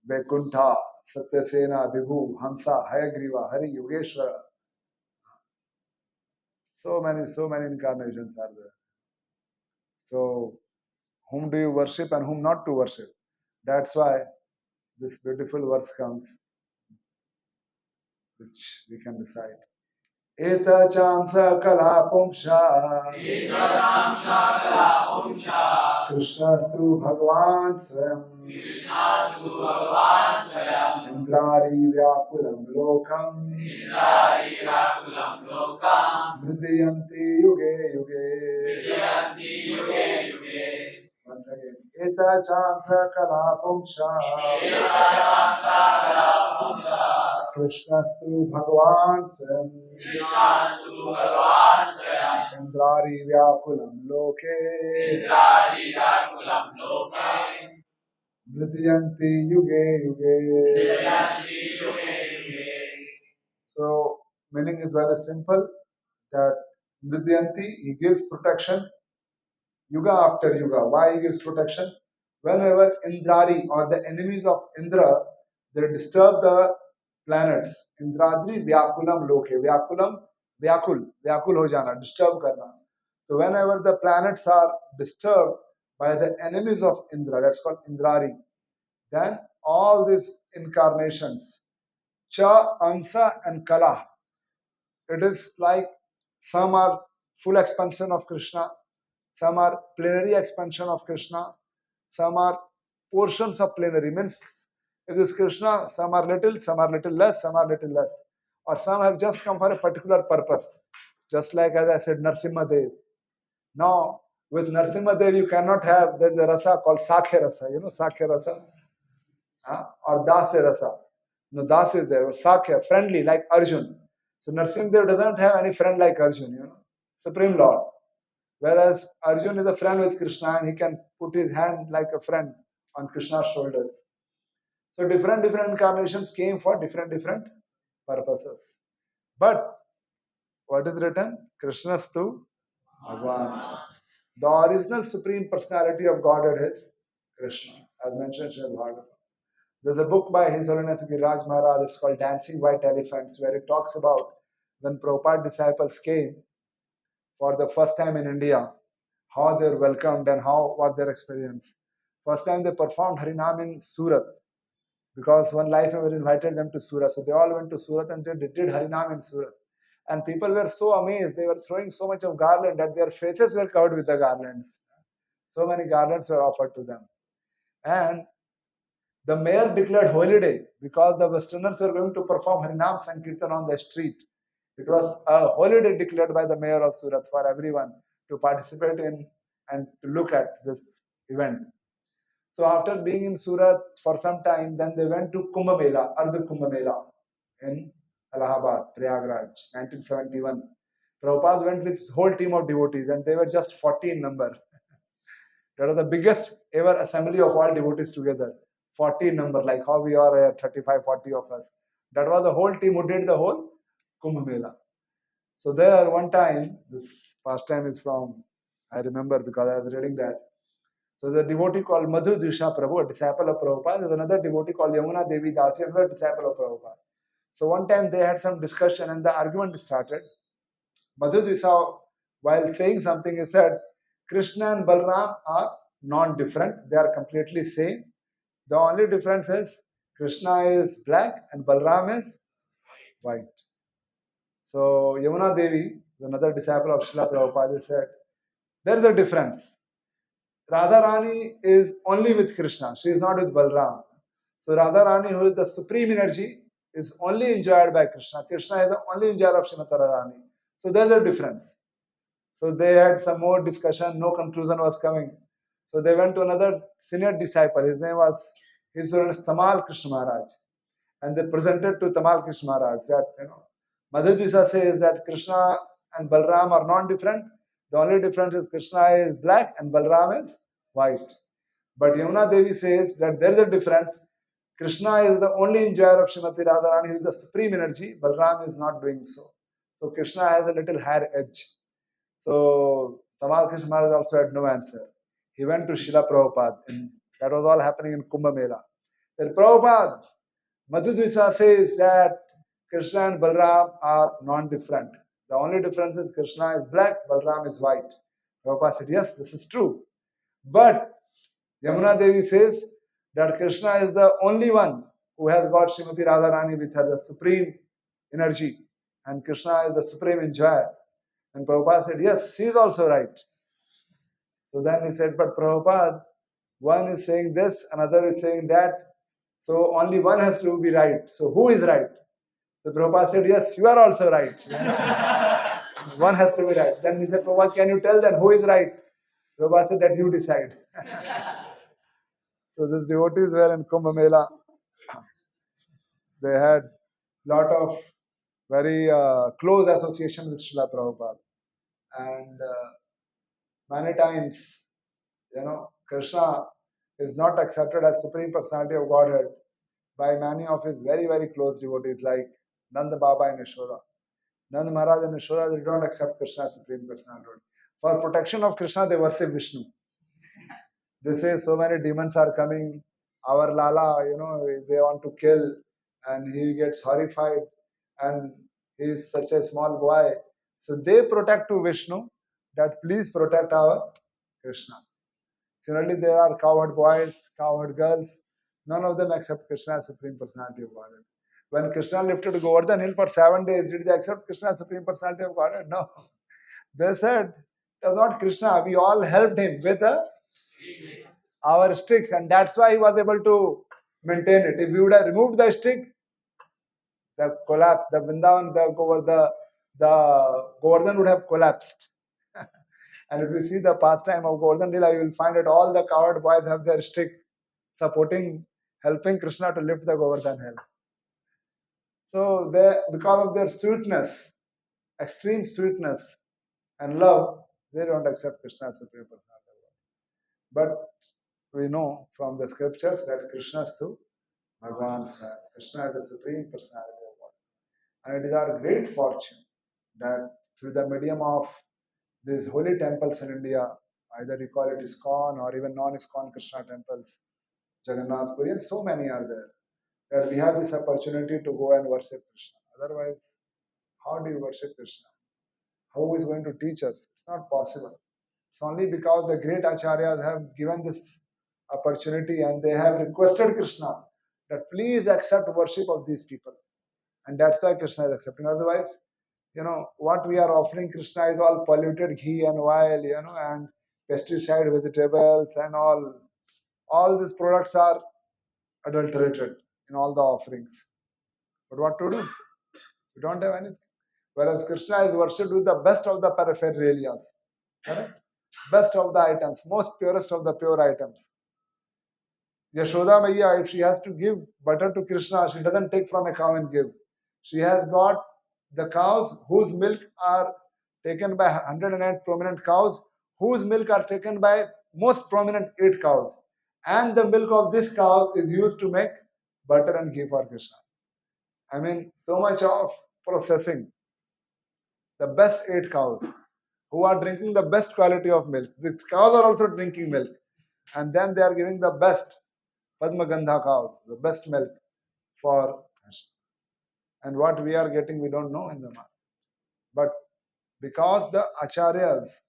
Vaikuntha, Satyasena, Vibhu, Hamsa, Hayagriva, Hari, Yogeshwara. So many incarnations are there. So whom do you worship and whom not to worship? That's why this beautiful verse comes, which we can decide. Eta chamsa kala pumsha Krishnastu Bhagavan Swayam Indrari Vyakulam Lokam Mridyanti Yuge Yuge. Once again. Eta chamsa kala pumsha Krishnastu Bhagavan Swayam Indrari Vyakulam Loke Mridyanti Yuge Yuge. So, meaning is very simple, that Mridyanti, he gives protection yuga after yuga. Why he gives protection? Whenever Indrari or the enemies of Indra, they disturb the planets. Indradri Vyakulam Loke. Vyakulam, Vyakul ho jana, disturb karna. So whenever the planets are disturbed by the enemies of Indra, that's called Indrari, then all these incarnations, Cha, Amsa and Kala, it is like some are full expansion of Krishna, some are plenary expansion of Krishna, some are portions of plenary, means If this Krishna, some are little less, some are little less. Or some have just come for a particular purpose. Just like as I said, Narsimha Dev. Now, with Narsimha Dev, you cannot have, there's a rasa called Sakya rasa. You know Sakya rasa? Or Dasya rasa. No, Das is there. Or Sakya, friendly, like Arjun. So Narsimha Dev doesn't have any friend like Arjun, Supreme Lord. Whereas Arjun is a friend with Krishna and he can put his hand like a friend on Krishna's shoulders. So different incarnations came for different purposes. But what is written? Krishnastu Bhagavan. The original Supreme Personality of Godhead is Krishna, as mentioned in Bhagavad. There's a book by His Holiness Giriraj Maharaj, it's called Dancing White Elephants, where it talks about when Prabhupada disciples came for the first time in India, how they were welcomed and how was their experience. First time they performed Harinam in Surat, because one life ever invited them to Surat. So they all went to Surat and they did Harinam in Surat. And people were so amazed, they were throwing so much of garland that their faces were covered with the garlands. So many garlands were offered to them. And the mayor declared holiday because the Westerners were going to perform Harinam Sankirtan on the street. It was a holiday declared by the mayor of Surat for everyone to participate in and to look at this event. So after being in Surat for some time, then they went to Kumbh Mela, Ardha Kumbh Mela in Allahabad, Prayagraj, 1971. Prabhupada went with his whole team of devotees and they were just 40 in number. That was the biggest ever assembly of all devotees together. 40 in number, like how we are here, 35, 40 of us. That was the whole team who did the whole Kumbh Mela. So there one time, this pastime is from, I remember because I was reading that. So the devotee called Madhu Drisha Prabhu, a disciple of Prabhupada. There's another devotee called Yamuna Devi Dasi, another disciple of Prabhupada. So one time they had some discussion and the argument started. Madhu Drisha, while saying something, he said, Krishna and Balram are non-different. They are completely same. The only difference is Krishna is black and Balram is white. So Yamuna Devi, another disciple of Srila Prabhupada, said, there is a difference. Radharani is only with Krishna. She is not with Balram. So Radharani, who is the supreme energy, is only enjoyed by Krishna. Krishna is the only enjoyer of Srimati Radharani. So there is a difference. So they had some more discussion. No conclusion was coming. So they went to another senior disciple. His name was His Holiness Tamal Krishna Maharaj. And they presented to Tamal Krishna Maharaj that, Madhujisa says that Krishna and Balram are non-different. The only difference is Krishna is black and Balram is white. But Yamuna Devi says that there is a difference. Krishna is the only enjoyer of Srimati Radharani, who is the supreme energy. Balram is not doing so. So Krishna has a little higher edge. So Tamal Krishna Maharaj also had no answer. He went to Srila Prabhupada. And that was all happening in Kumbh Mela. Then Prabhupada, Madhudvisa says that Krishna and Balram are non-different. The only difference is Krishna is black, Balram is white. Prabhupada said, yes, this is true. But Yamuna Devi says that Krishna is the only one who has got Srimati Radharani with her, the supreme energy. And Krishna is the supreme enjoyer. And Prabhupada said, yes, she is also right. So then he said, but Prabhupada, one is saying this, another is saying that. So only one has to be right. So who is right? So Prabhupada said, yes, you are also right. One has to be right. Then he said, Prabhupada, can you tell then who is right? Prabhupada said that you decide. So these devotees were in Kumbh Mela. They had lot of very close association with Srila Prabhupada. And many times, Krishna is not accepted as Supreme Personality of Godhead by many of his very, very close devotees like Nanda Baba and Yashoda. Nanda Maharaj and Yashoda, they don't accept Krishna as Supreme Personality. For protection of Krishna, they worship Vishnu. They say so many demons are coming. Our Lala, they want to kill, and he gets horrified, and he is such a small boy. So they protect to Vishnu that please protect our Krishna. Similarly, there are cowherd boys, cowherd girls. None of them accept Krishna as Supreme Personality of Godhead. When Krishna lifted Govardhan Hill for 7 days, did they accept Krishna as Supreme Personality of Godhead? No. They said, it was not Krishna. We all helped him with our sticks, and that's why he was able to maintain it. If we would have removed the stick, the collapse, the Vrindavan, the Govardhan would have collapsed. And if you see the pastime of Govardhan Lila, you will find that all the coward boys have their stick supporting, helping Krishna to lift the Govardhan hill. So they, because of their sweetness, extreme sweetness and love, they don't accept Krishna as Supreme Personality. But we know from the scriptures that Krishna is to Bhagavan's son. Krishna is the Supreme Personality of God. And it is our great fortune that through the medium of these holy temples in India, either you call it ISKCON or even non-ISKCON Krishna temples, Jagannath Puri, and so many are there, that we have this opportunity to go and worship Krishna. Otherwise, how do you worship Krishna? Who is going to teach us? It's not possible. It's only because the great acharyas have given this opportunity and they have requested Krishna that please accept worship of these people. And that's why Krishna is accepting. Otherwise, what we are offering Krishna is all polluted ghee and oil, and pesticide vegetables and all. All these products are adulterated in all the offerings. But what to do? We don't have anything. Whereas Krishna is worshipped with the best of the paraphernalias. Correct? Best of the items, most purest of the pure items. Yashoda Maiya, if she has to give butter to Krishna, she doesn't take from a cow and give. She has got the cows whose milk are taken by 108 prominent cows, whose milk are taken by most prominent 8 cows. And the milk of this cow is used to make butter and ghee for Krishna. I mean, so much of processing. The best 8 cows who are drinking the best quality of milk. These cows are also drinking milk. And then they are giving the best Padma Gandha cows, the best milk for Krishna. And what we are getting, we don't know in the market. But because the acharyas,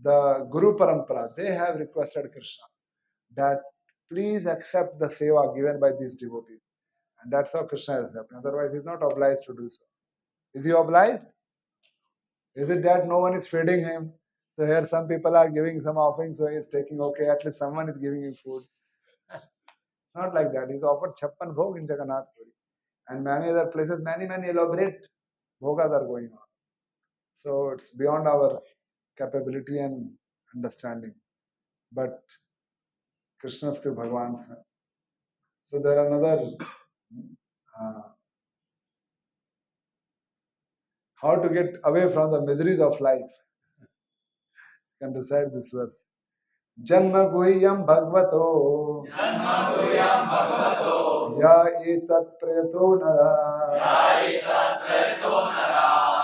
the Guru Parampara, they have requested Krishna that please accept the seva given by these devotees. And that's how Krishna is accepting. Otherwise, he is not obliged to do so. Is he obliged? Is it that no one is feeding him? So here some people are giving some offering, so he is taking, okay, at least someone is giving him food. It's not like that. He's offered Chappan Bhog in Jagannath Puri. And many other places, many elaborate bhogas are going on. So it's beyond our capability and understanding. But Krishna's to Bhagavan's. So there are another how to get away from the miseries of life. You can recite this verse. Janma guhyam bhagavato ya etat prayato nara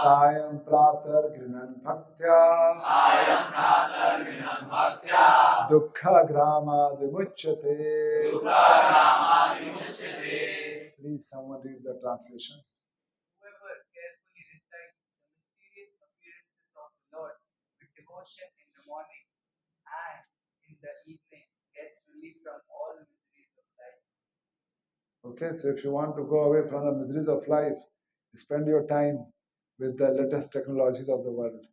sayam pratar grinan bhaktya dukkha grama vimuchyate. Please someone read the translation. Whoever carefully recites the mysterious appearances of the Lord with devotion in the morning and in the evening gets relief from all the miseries of life. Okay, so if you want to go away from the miseries of life, spend your time with the latest technologies of the world.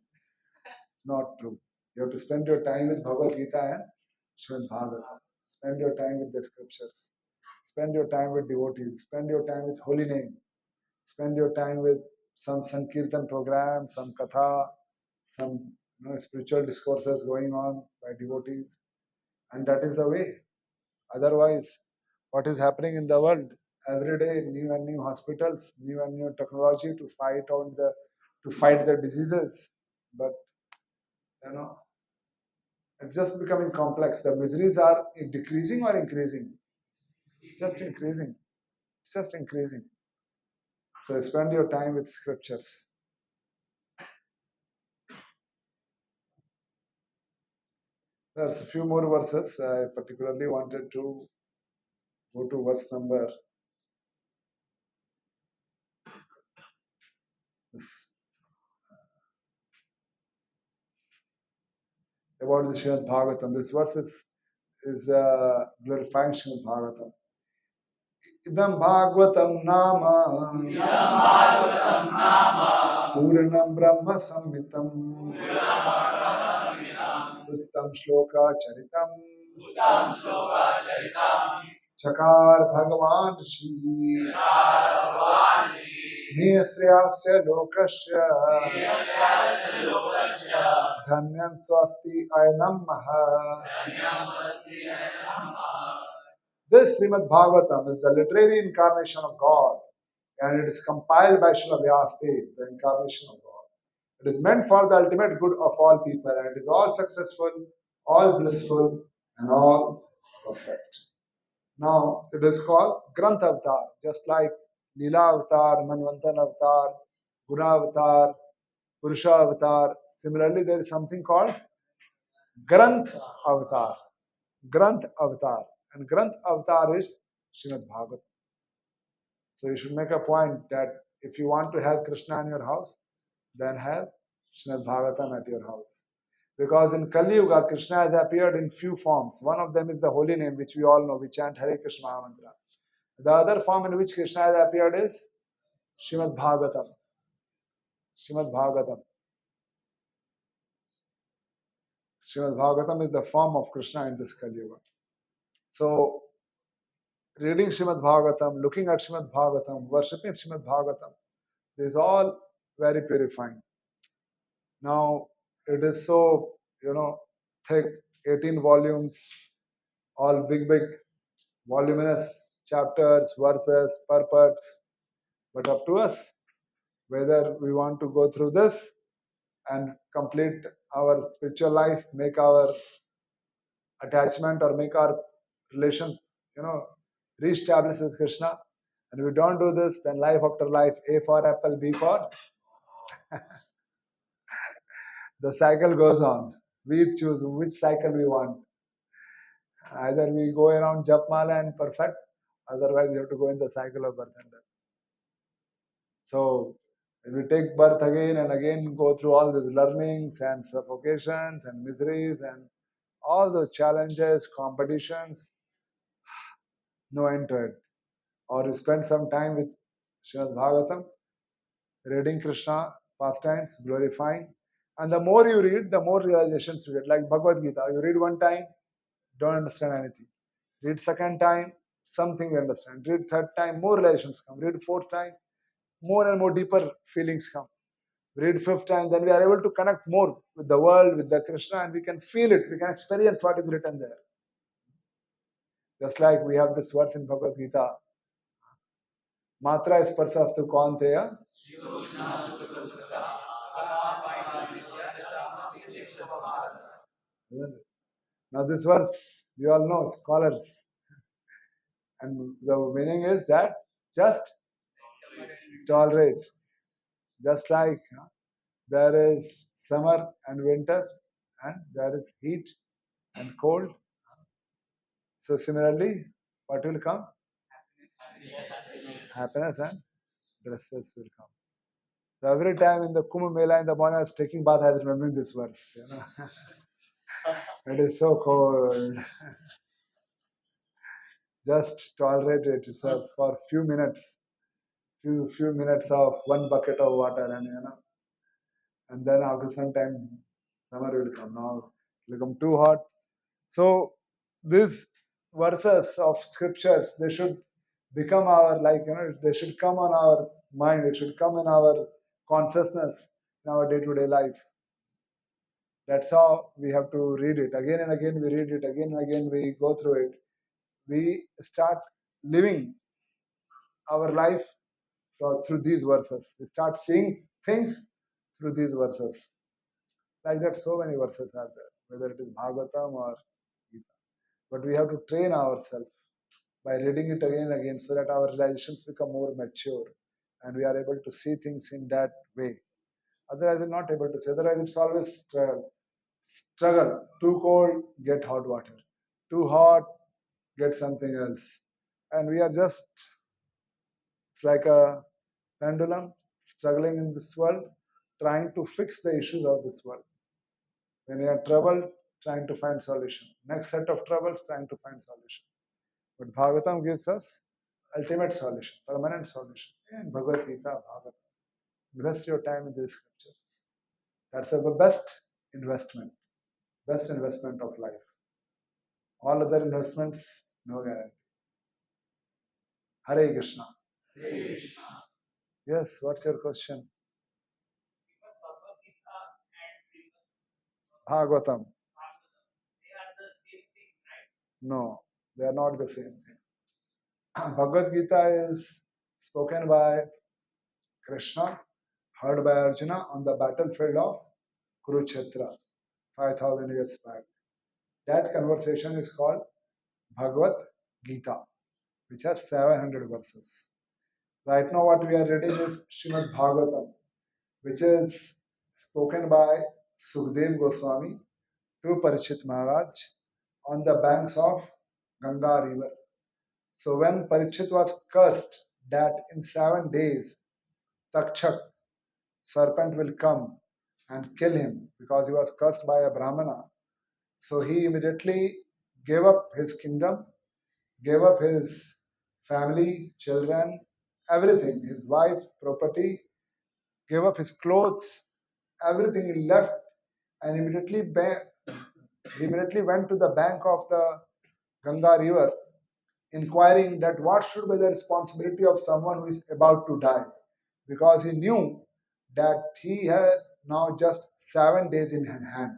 Not true. You have to spend your time with Bhagavad Gita and Srimad Bhagavatam. Spend your time with the scriptures. Spend your time with devotees. Spend your time with holy name. Spend your time with some Sankirtan program, some Katha, some spiritual discourses going on by devotees. And that is the way. Otherwise, what is happening in the world? Every day, new and new hospitals, new and new technology to fight the diseases. But it's just becoming complex. The miseries are decreasing or increasing? Just increasing. It's just increasing. So spend your time with scriptures. There's a few more verses. I particularly wanted to go to verse number about the Srimad Bhagavatam. This verse is glorifying Srimad Bhagavatam. Idam Bhagavatam Nama Puranam Brahma Samhitam Uttam Shloka Charitam चकार भगवान श्री नियस्यास्य लोकस्य धन्यं स्वस्ति अयनम महा. This Srimad Bhagavatam is the literary incarnation of God, and it is compiled by Srila Vyasadeva, the incarnation of God. It is meant for the ultimate good of all people, and it is all successful, all blissful, and all perfect. Now, it is called Granth Avatar, just like Leela Avatar, Manvantan Avatar, Guna Avatar, Purusha Avatar. Similarly, there is something called Granth Avatar. Granth Avatar. And Granth Avatar is Srimad Bhagavatam. So you should make a point that if you want to have Krishna in your house, then have Srimad Bhagavatam at your house. Because in Kali Yuga, Krishna has appeared in few forms. One of them is the holy name, which we all know. We chant Hare Krishna mantra. The other form in which Krishna has appeared is Srimad Bhagavatam. Srimad Bhagavatam. Srimad Bhagavatam is the form of Krishna in this Kali Yuga. So, reading Srimad Bhagavatam, looking at Srimad Bhagavatam, worshipping Srimad Bhagavatam, this is all very purifying. Now, it is so, thick, 18 volumes, all big, voluminous chapters, verses, purports. But up to us, whether we want to go through this and complete our spiritual life, make our attachment or make our relation, re-establish with Krishna. And if we don't do this, then life after life, A for apple, B for, the cycle goes on. We choose which cycle we want. Either we go around Japmala and perfect, otherwise you have to go in the cycle of birth and death. So, if we take birth again and again, go through all these learnings and suffocations and miseries and all those challenges, competitions, no end to it. Or you spend some time with Srimad Bhagavatam, reading Krishna, pastimes, glorifying. And the more you read, the more realizations you get. Like Bhagavad Gita, you read one time, don't understand anything. Read second time, something we understand. Read third time, more realizations come. Read fourth time, more and more deeper feelings come. Read fifth time, then we are able to connect more with the world, with the Krishna, and we can feel it. We can experience what is written there. Just like we have this verse in Bhagavad Gita, Matra sparsastu kaunteya. Now this verse, we all know, scholars. And the meaning is that just tolerate. Just like there is summer and winter, and there is heat and cold. So similarly, what will come? Happiness and distress will come. So every time in the Kumbh Mela in the morning I was taking bath, I was remembering this verse. It is so cold. Just tolerate it. It's for few minutes. Few minutes of one bucket of water, and then after some time summer will come. Now it will become too hot. So these verses of scriptures, they should become our, they should come on our mind. It should come in our consciousness in our day-to-day life. That's how we have to read it. Again and again we read it. Again and again we go through it. We start living our life through these verses. We start seeing things through these verses. Like that, so many verses are there, whether it is Bhagavatam or Gita. But we have to train ourselves by reading it again and again so that our realizations become more mature and we are able to see things in that way. Otherwise, we're not able to see. Otherwise, it's always struggle. Struggle. Too cold, get hot water. Too hot, get something else. And we are just, it's like a pendulum struggling in this world, trying to fix the issues of this world. When you are troubled, trying to find solution. Next set of troubles, trying to find solution. But Bhagavatam gives us ultimate solution, permanent solution. In Bhagavad Gita, Bhagavatam. Invest your time in these scriptures. That's the best investment of life. All other investments, no guarantee. Hare Krishna. Yes, what's your question? Even Bhagavad Gita and Bhagavatam. Bhagavatam, they are the same thing, right? No, they are not the same thing. Bhagavad Gita is spoken by Krishna, heard by Arjuna on the battlefield of Kurukshetra 5000 years back. That conversation is called Bhagavad Gita, which has 700 verses. Right now, what we are reading is Srimad Bhagavatam, which is spoken by Sukhdev Goswami to Parikshit Maharaj on the banks of Ganga river. So when Parikshit was cursed that in 7 days Takshak, serpent, will come and kill him because he was cursed by a Brahmana, so he immediately gave up his kingdom, gave up his family, children, everything, his wife, property, gave up his clothes, everything he left, and he immediately went to the bank of the Ganga river, inquiring that what should be the responsibility of someone who is about to die, because he knew that he had now just 7 days in hand.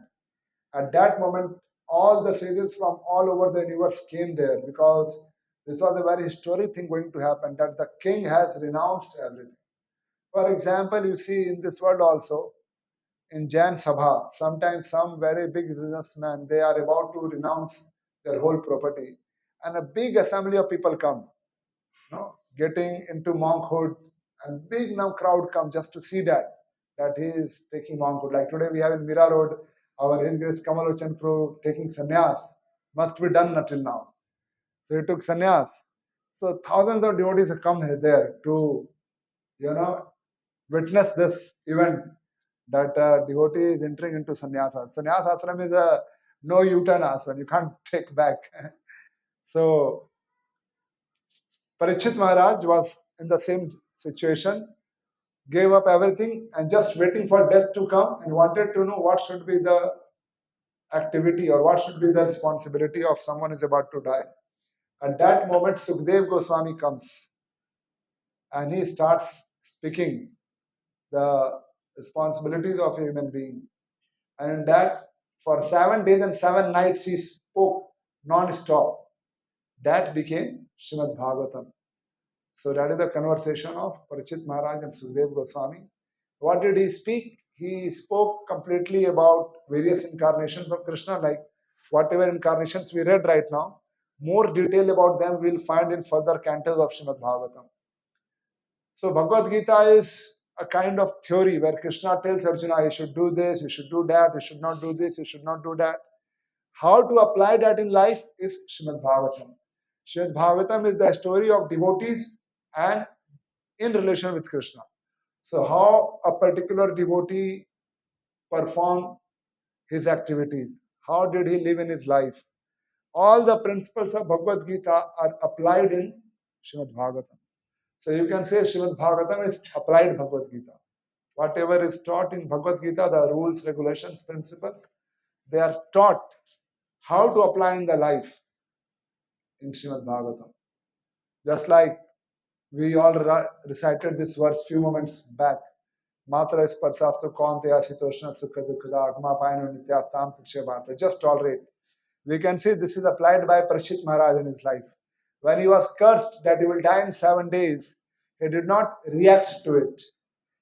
At that moment, all the sages from all over the universe came there because this was a very historic thing going to happen, that the king has renounced everything. For example, you see in this world also, in Jain Sabha, sometimes some very big businessmen, they are about to renounce their whole property, and a big assembly of people come, getting into monkhood, and big now crowd come just to see that he is taking monkhood. Like today we have in Mira Road, our His Grace Kamalochan Prabhu taking sannyas, must be done until now. So he took sannyas. So thousands of devotees have come there to, witness this event, that devotee is entering into sannyasa. Sannyasa ashram is a no U-turn ashram. You can't take back. So Parikshit Maharaj was in the same situation, gave up everything and just waiting for death to come, and wanted to know what should be the activity or what should be the responsibility of someone who is about to die. At that moment, Sukhdev Goswami comes and he starts speaking the responsibilities of a human being. And in that, for 7 days and 7 nights, he spoke non-stop. That became Srimad Bhagavatam. So that is the conversation of Parikshit Maharaj and Sukhdev Goswami. What did he speak? He spoke completely about various incarnations of Krishna, like whatever incarnations we read right now. More detail about them we will find in further cantos of Srimad Bhagavatam. So Bhagavad Gita is a kind of theory where Krishna tells Arjuna, you should do this, you should do that, you should not do this, you should not do that. How to apply that in life is Srimad Bhagavatam. Srimad Bhagavatam is the story of devotees and in relation with Krishna. So how a particular devotee performed his activities, how did he live in his life. All the principles of Bhagavad Gita are applied in Srimad Bhagavatam. So you can say Srimad Bhagavatam is applied Bhagavad Gita. Whatever is taught in Bhagavad Gita, the rules, regulations, principles, they are taught how to apply in the life in Srimad Bhagavatam. Just like we all recited this verse few moments back. Matra sparsastu kaunteya sitoshna sukha dukkha agma payano nityastam tikshe. Just tolerate. We can see this is applied by Parikshit Maharaj in his life. When he was cursed that he will die in 7 days, he did not react to it.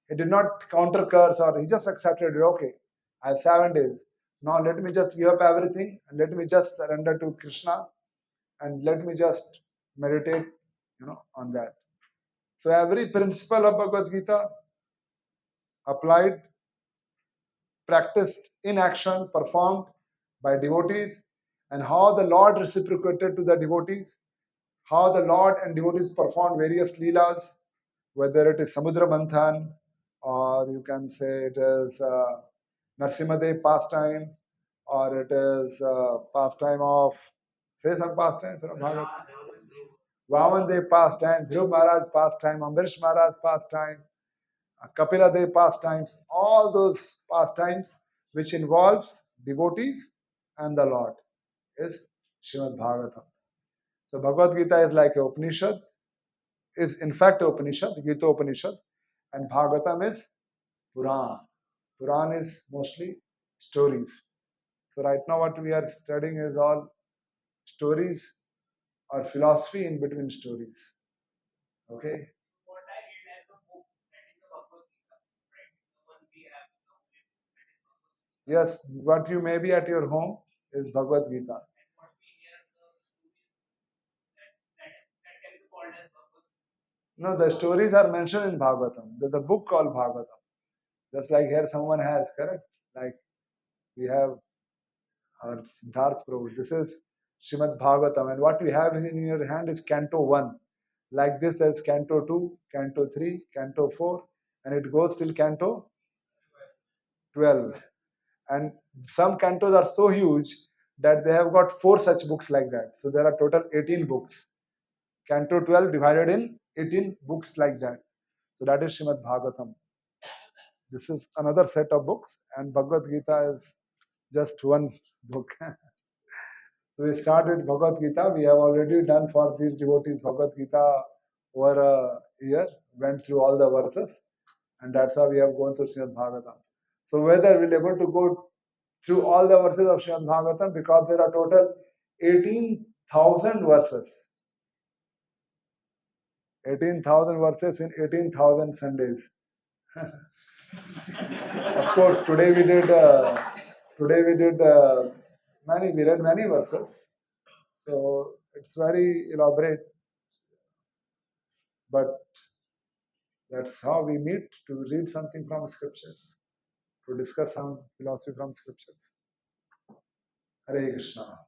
He did not counter curse, or he just accepted it. Okay, I have 7 days. Now let me just give up everything and let me just surrender to Krishna and let me just meditate, on that. So every principle of Bhagavad Gita applied, practiced in action, performed by devotees, and how the Lord reciprocated to the devotees, how the Lord and devotees performed various leelas, whether it is Samudra Manthan, or you can say it is Narsimhadev pastime, or it is pastime of, say some pastimes, Vaman Dev pastime, Dhruv Maharaj pastime, Ambarish Maharaj pastime, Kapila Dev pastimes, all those pastimes which involves devotees and the Lord is Srimad Bhagavatam. So Bhagavad Gita is like a Upanishad, is in fact Upanishad, Gita Upanishad, and Bhagavatam is Puran. Puran is mostly stories. So right now what we are studying is all stories or philosophy in between stories. Okay? What I read as a book, that is the Bhagavad Gita, right? The one we have now, that is Bhagavad Gita. Yes, what you may be at your home is Bhagavad Gita. And what we hear the stories, that can be called as Bhagavad Gita. No, the stories are mentioned in Bhagavatam. There's a book called Bhagavatam. Just like here someone has, correct? Like we have our Siddharth Prabhu. This is Srimad Bhagavatam. And what you have in your hand is Canto 1. Like this, there's Canto 2, Canto 3, Canto 4, and it goes till Canto 12. And some cantos are so huge that they have got 4 such books like that. So there are total 18 books. Canto 12 divided in 18 books like that. So that is Srimad Bhagavatam. This is another set of books, and Bhagavad Gita is just one book. So we start with Bhagavad Gita. We have already done for these devotees Bhagavad Gita over a year, went through all the verses, and that's how we have gone through Srimad Bhagavatam. So whether we'll be able to go through all the verses of Srimad Bhagavatam, because there are total 18,000 verses. 18,000 verses in 18,000 Sundays. Of course, today we did we read many verses. So it's very elaborate, but that's how we meet, to read something from scriptures, to discuss some philosophy from scriptures. Hare Krishna.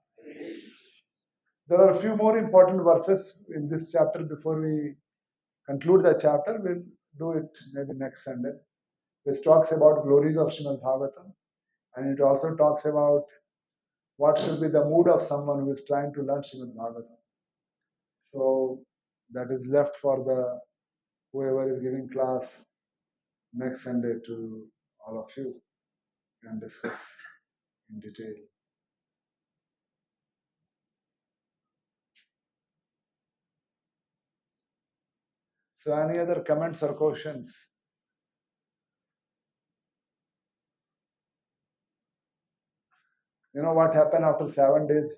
There are a few more important verses in this chapter before we conclude the chapter. We'll do it maybe next Sunday. This talks about glories of Srimad Bhagavatam, and it also talks about what should be the mood of someone who is trying to learn Srimad Bhagavatam. So that is left for the whoever is giving class next Sunday to all of you and discuss in detail. So any other comments or questions? You know what happened after 7 days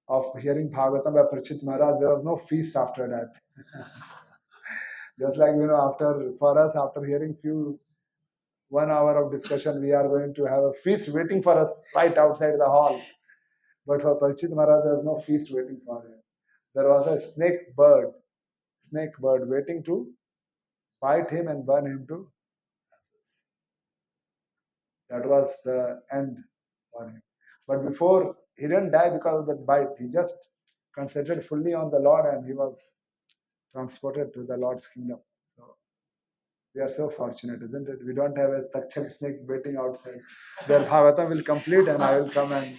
of hearing Bhagavatam by Parikshit Maharaj? There was no feast after that. Just like, after hearing 1 hour of discussion, we are going to have a feast waiting for us right outside the hall. But for Parikshit Maharaj, there was no feast waiting for him. There was a snake bird waiting to bite him and burn him to ashes. That was the end for him. But before, he didn't die because of that bite. He just concentrated fully on the Lord, and he was transported to the Lord's kingdom. So we are so fortunate, isn't it? We don't have a Takshak snake waiting outside. Their Bhagavatam will complete and I will come and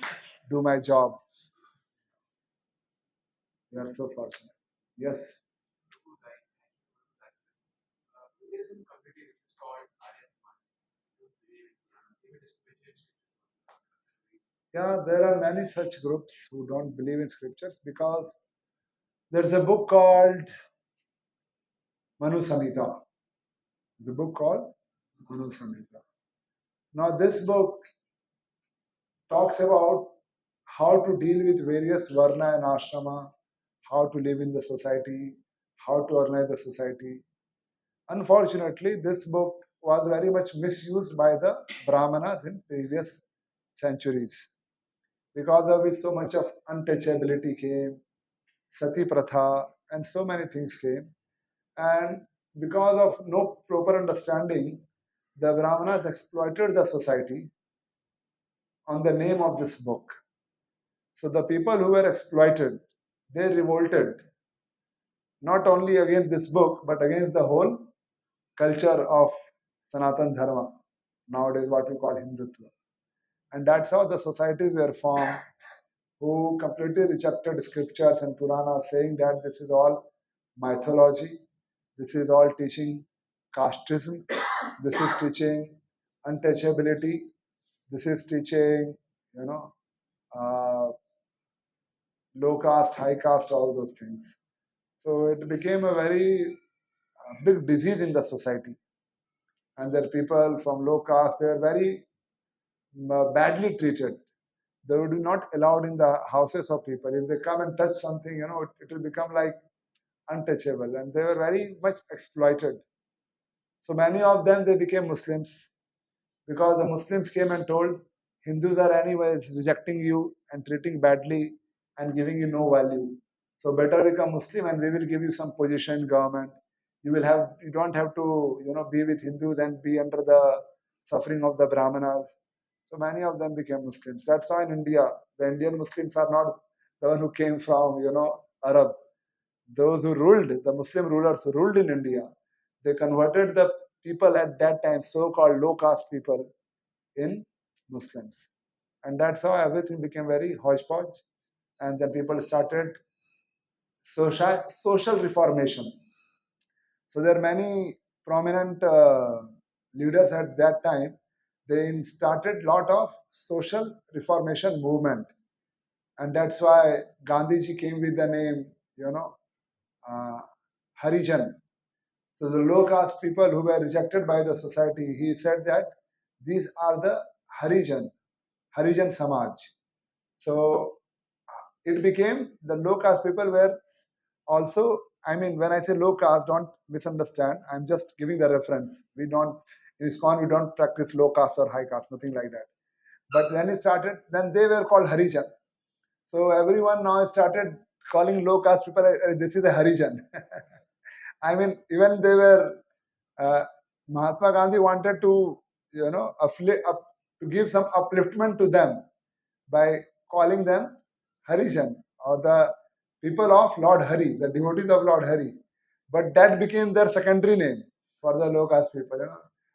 do my job. We are so fortunate. Yes. Buddhism community which is called Aryan Yeah, there are many such groups who don't believe in scriptures, because there's a book called Manu Samhita. The book called Manu Samhita. Now this book talks about how to deal with various varna and ashrama, how to live in the society, how to organize the society. Unfortunately, this book was very much misused by the Brahmanas in previous centuries, because of which so much of untouchability came, sati pratha, and so many things came. And because of no proper understanding, the Brahmanas exploited the society on the name of this book. So the people who were exploited, they revolted, not only against this book, but against the whole culture of Sanatan Dharma, nowadays what we call Hindutva. And that's how the societies were formed, who completely rejected scriptures and Puranas, saying that this is all mythology, this is all teaching casteism, this is teaching untouchability, this is teaching, uh, low caste, high caste, all those things. So it became a very big disease in the society. And there are people from low caste, they are very badly treated. They would be not allowed in the houses of people. If they come and touch something, it will become like untouchable. And they were very much exploited. So many of them, they became Muslims because the Muslims came and told Hindus are anyways rejecting you and treating badly and giving you no value. So better become Muslim and we will give you some position in government. You don't have to be with Hindus and be under the suffering of the Brahmanas. So many of them became Muslims. That's why in India, the Indian Muslims are not the one who came from Arab. Those who ruled, the Muslim rulers who ruled in India, they converted the people at that time, so-called low caste people, in Muslims. And that's how everything became very hodgepodge. And then people started social reformation. So there are many prominent leaders at that time. They started lot of social reformation movement. And that's why Gandhiji came with the name, uh, Harijan. So the low caste people who were rejected by the society, he said that these are the Harijan Samaj. So it became the low caste people were also, I mean, when I say low caste, don't misunderstand. I'm just giving the reference. In ISKCON, we don't practice low caste or high caste, nothing like that. But when it started, then they were called Harijan. So everyone now started calling low caste people, this is a Harijan. I mean, even they were, Mahatma Gandhi wanted to, to give some upliftment to them by calling them Harijan or the people of Lord Hari, the devotees of Lord Hari. But that became their secondary name for the low caste people,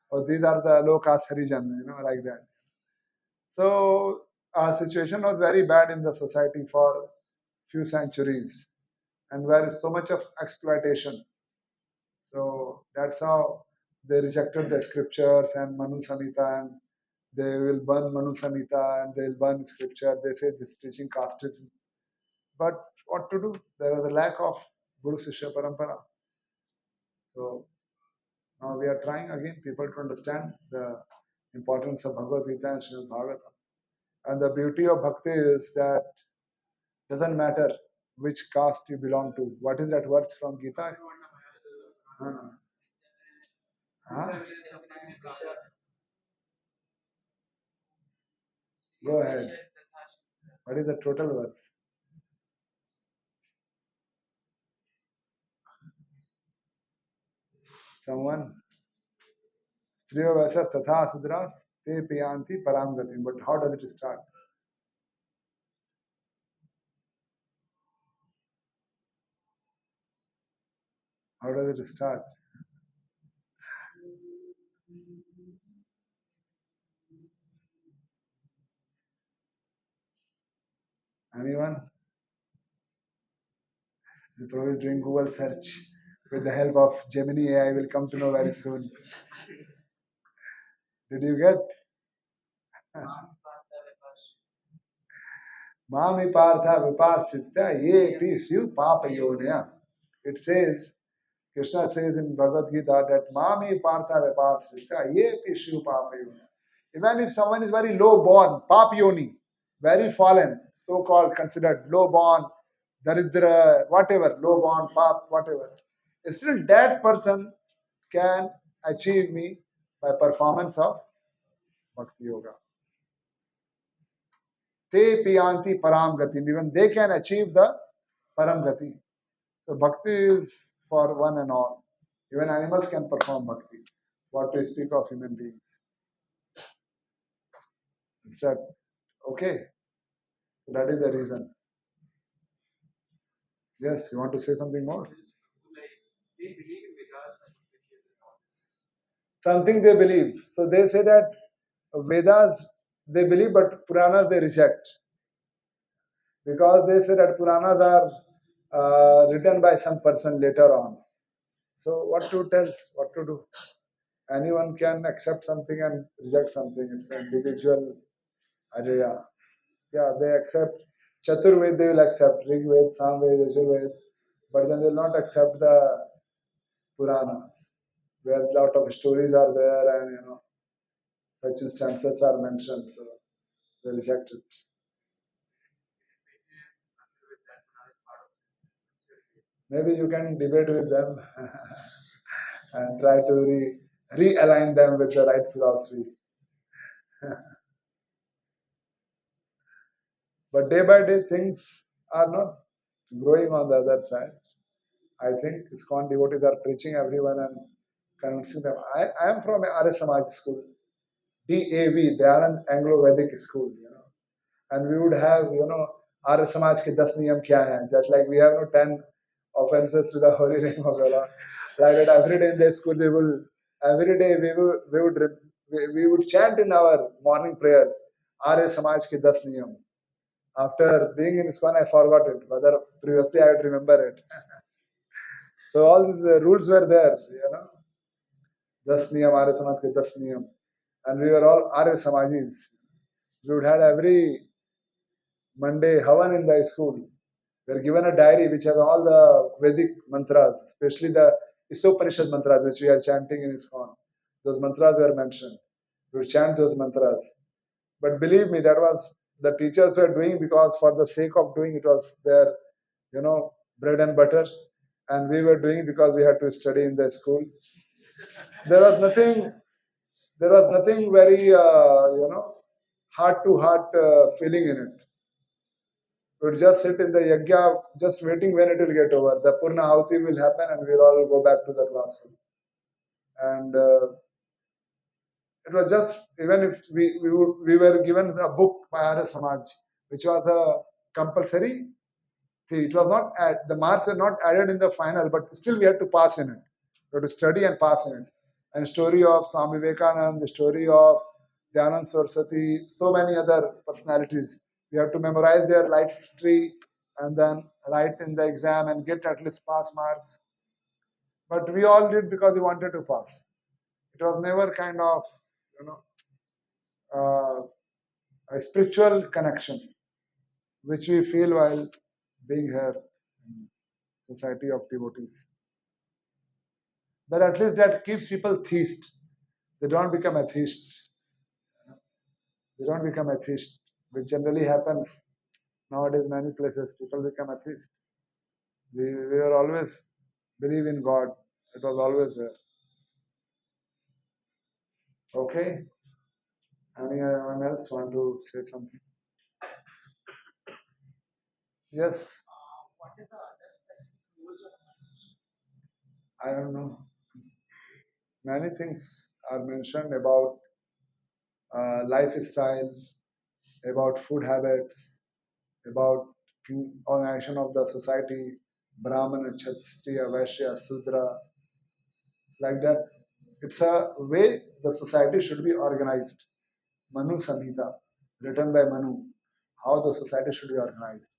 Or these are the low caste Harijan, like that. So our situation was very bad in the society for few centuries, and where is so much of exploitation. So that's how they rejected the scriptures and Manu Samhita, and they will burn Manu Samhita and they will burn scripture. They say this is teaching casteism. But what to do? There was a lack of Guru Sishya Parampara. So now we are trying again people to understand the importance of Bhagavad Gita and Srimad Bhagavatam. And the beauty of bhakti is that doesn't matter which caste you belong to. What is that verse from Gita? Huh? Go ahead. What is the total verse? Someone? Striyo Vaisas Tatha Sudras Te Piyanti Param Gatim. But how does it start? How does it start? Anyone? The Prabhu is doing Google search. With the help of Gemini AI, will come to know very soon. Did you get? Mami Partha Viparsitya Ye Pisyu Papa Yonaya. It says, Krishna says in Bhagavad Gita that Mami Partha Viparsitya Ye Pisyu Papa Yonaya. Even if someone is very low born, Pap Yoni, very fallen, so called considered low born, Daridra, whatever, low born, Pap, whatever, still that person can achieve me by performance of Bhakti Yoga. Te piyanti param gati. Even they can achieve the param gati. So bhakti is for one and all. Even animals can perform bhakti. What to speak of human beings? Is that okay? So that is the reason. Yes, you want to say something more? Something they believe. So they say that Vedas they believe, but Puranas they reject. Because they say that Puranas are written by some person later on. So what to tell? What to do? Anyone can accept something and reject something. It's an individual area. Yeah, they accept Chaturved, they will accept Rig Ved, Samved, Yajurved. but then they'll not accept the Puranas, where a lot of stories are there and such instances are mentioned, so they reject it. Maybe you can debate with them and try to realign them with the right philosophy. But day by day, things are not growing on the other side. I think ISKCON devotees are preaching everyone and convincing them. I am from a Arya Samaj school, DAV, Dayanand Anglo-Vedic school, and we would have, Arya Samaj ke 10 niyam kya hai, just like we have 10 offenses to the holy name of the Lord. Like that, every day in the school, every day we would chant in our morning prayers, Arya Samaj ke 10 niyam. After being in ISKCON, I forgot it, whether previously I would remember it. So all these rules were there, 10 niyam, Arya Samaj ke 10 niyam. And we were all Arya Samajis. We would have every Monday Havan in the school. We were given a diary which has all the Vedic mantras, especially the Isopanishad mantras which we are chanting in ISKCON. Those mantras were mentioned. We would chant those mantras. But believe me, that was the teachers were doing because for the sake of doing it was their, bread and butter. And we were doing it because we had to study in the school. There was nothing very, heart-to-heart feeling in it. We would just sit in the yajna, just waiting when it will get over. The Purna Ahuti will happen and we'll all go back to the classroom. And it was just, even if we were given a book by Arya Samaj, which was a compulsory. See, it was not the marks were not added in the final, but still we had to pass in it. We had to study and pass in it. And story of Swami Vivekananda, the story of Dhyanand Saraswati, so many other personalities. We have to memorize their life history and then write in the exam and get at least pass marks. But we all did because we wanted to pass. It was never kind of, a spiritual connection, which we feel while being here in society of devotees. But at least that keeps people theists. They don't become atheists. They don't become atheists, which generally happens nowadays. Many places people become atheists. We were always believe in God. It was always there. Okay. Anyone else want to say something? Yes. What is the other specific rules of marriage? I don't know. Many things are mentioned about lifestyle, about food habits, about organization of the society, Brahmana, Kshatriya, Vaishya, Sudra, like that. It's a way the society should be organized. Manu Samhita, written by Manu, how the society should be organized.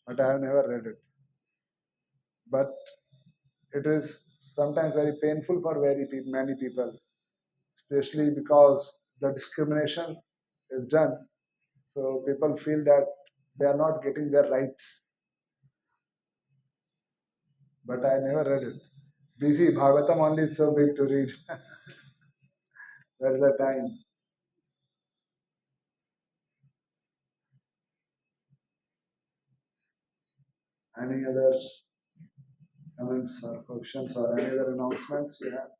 But I have never read it. But it is sometimes very painful for many people, especially because the discrimination is done. So people feel that they are not getting their rights. But I never read it. Busy, Bhagavatam only is so big to read. Where is the time? Any other comments or questions or any other announcements we have?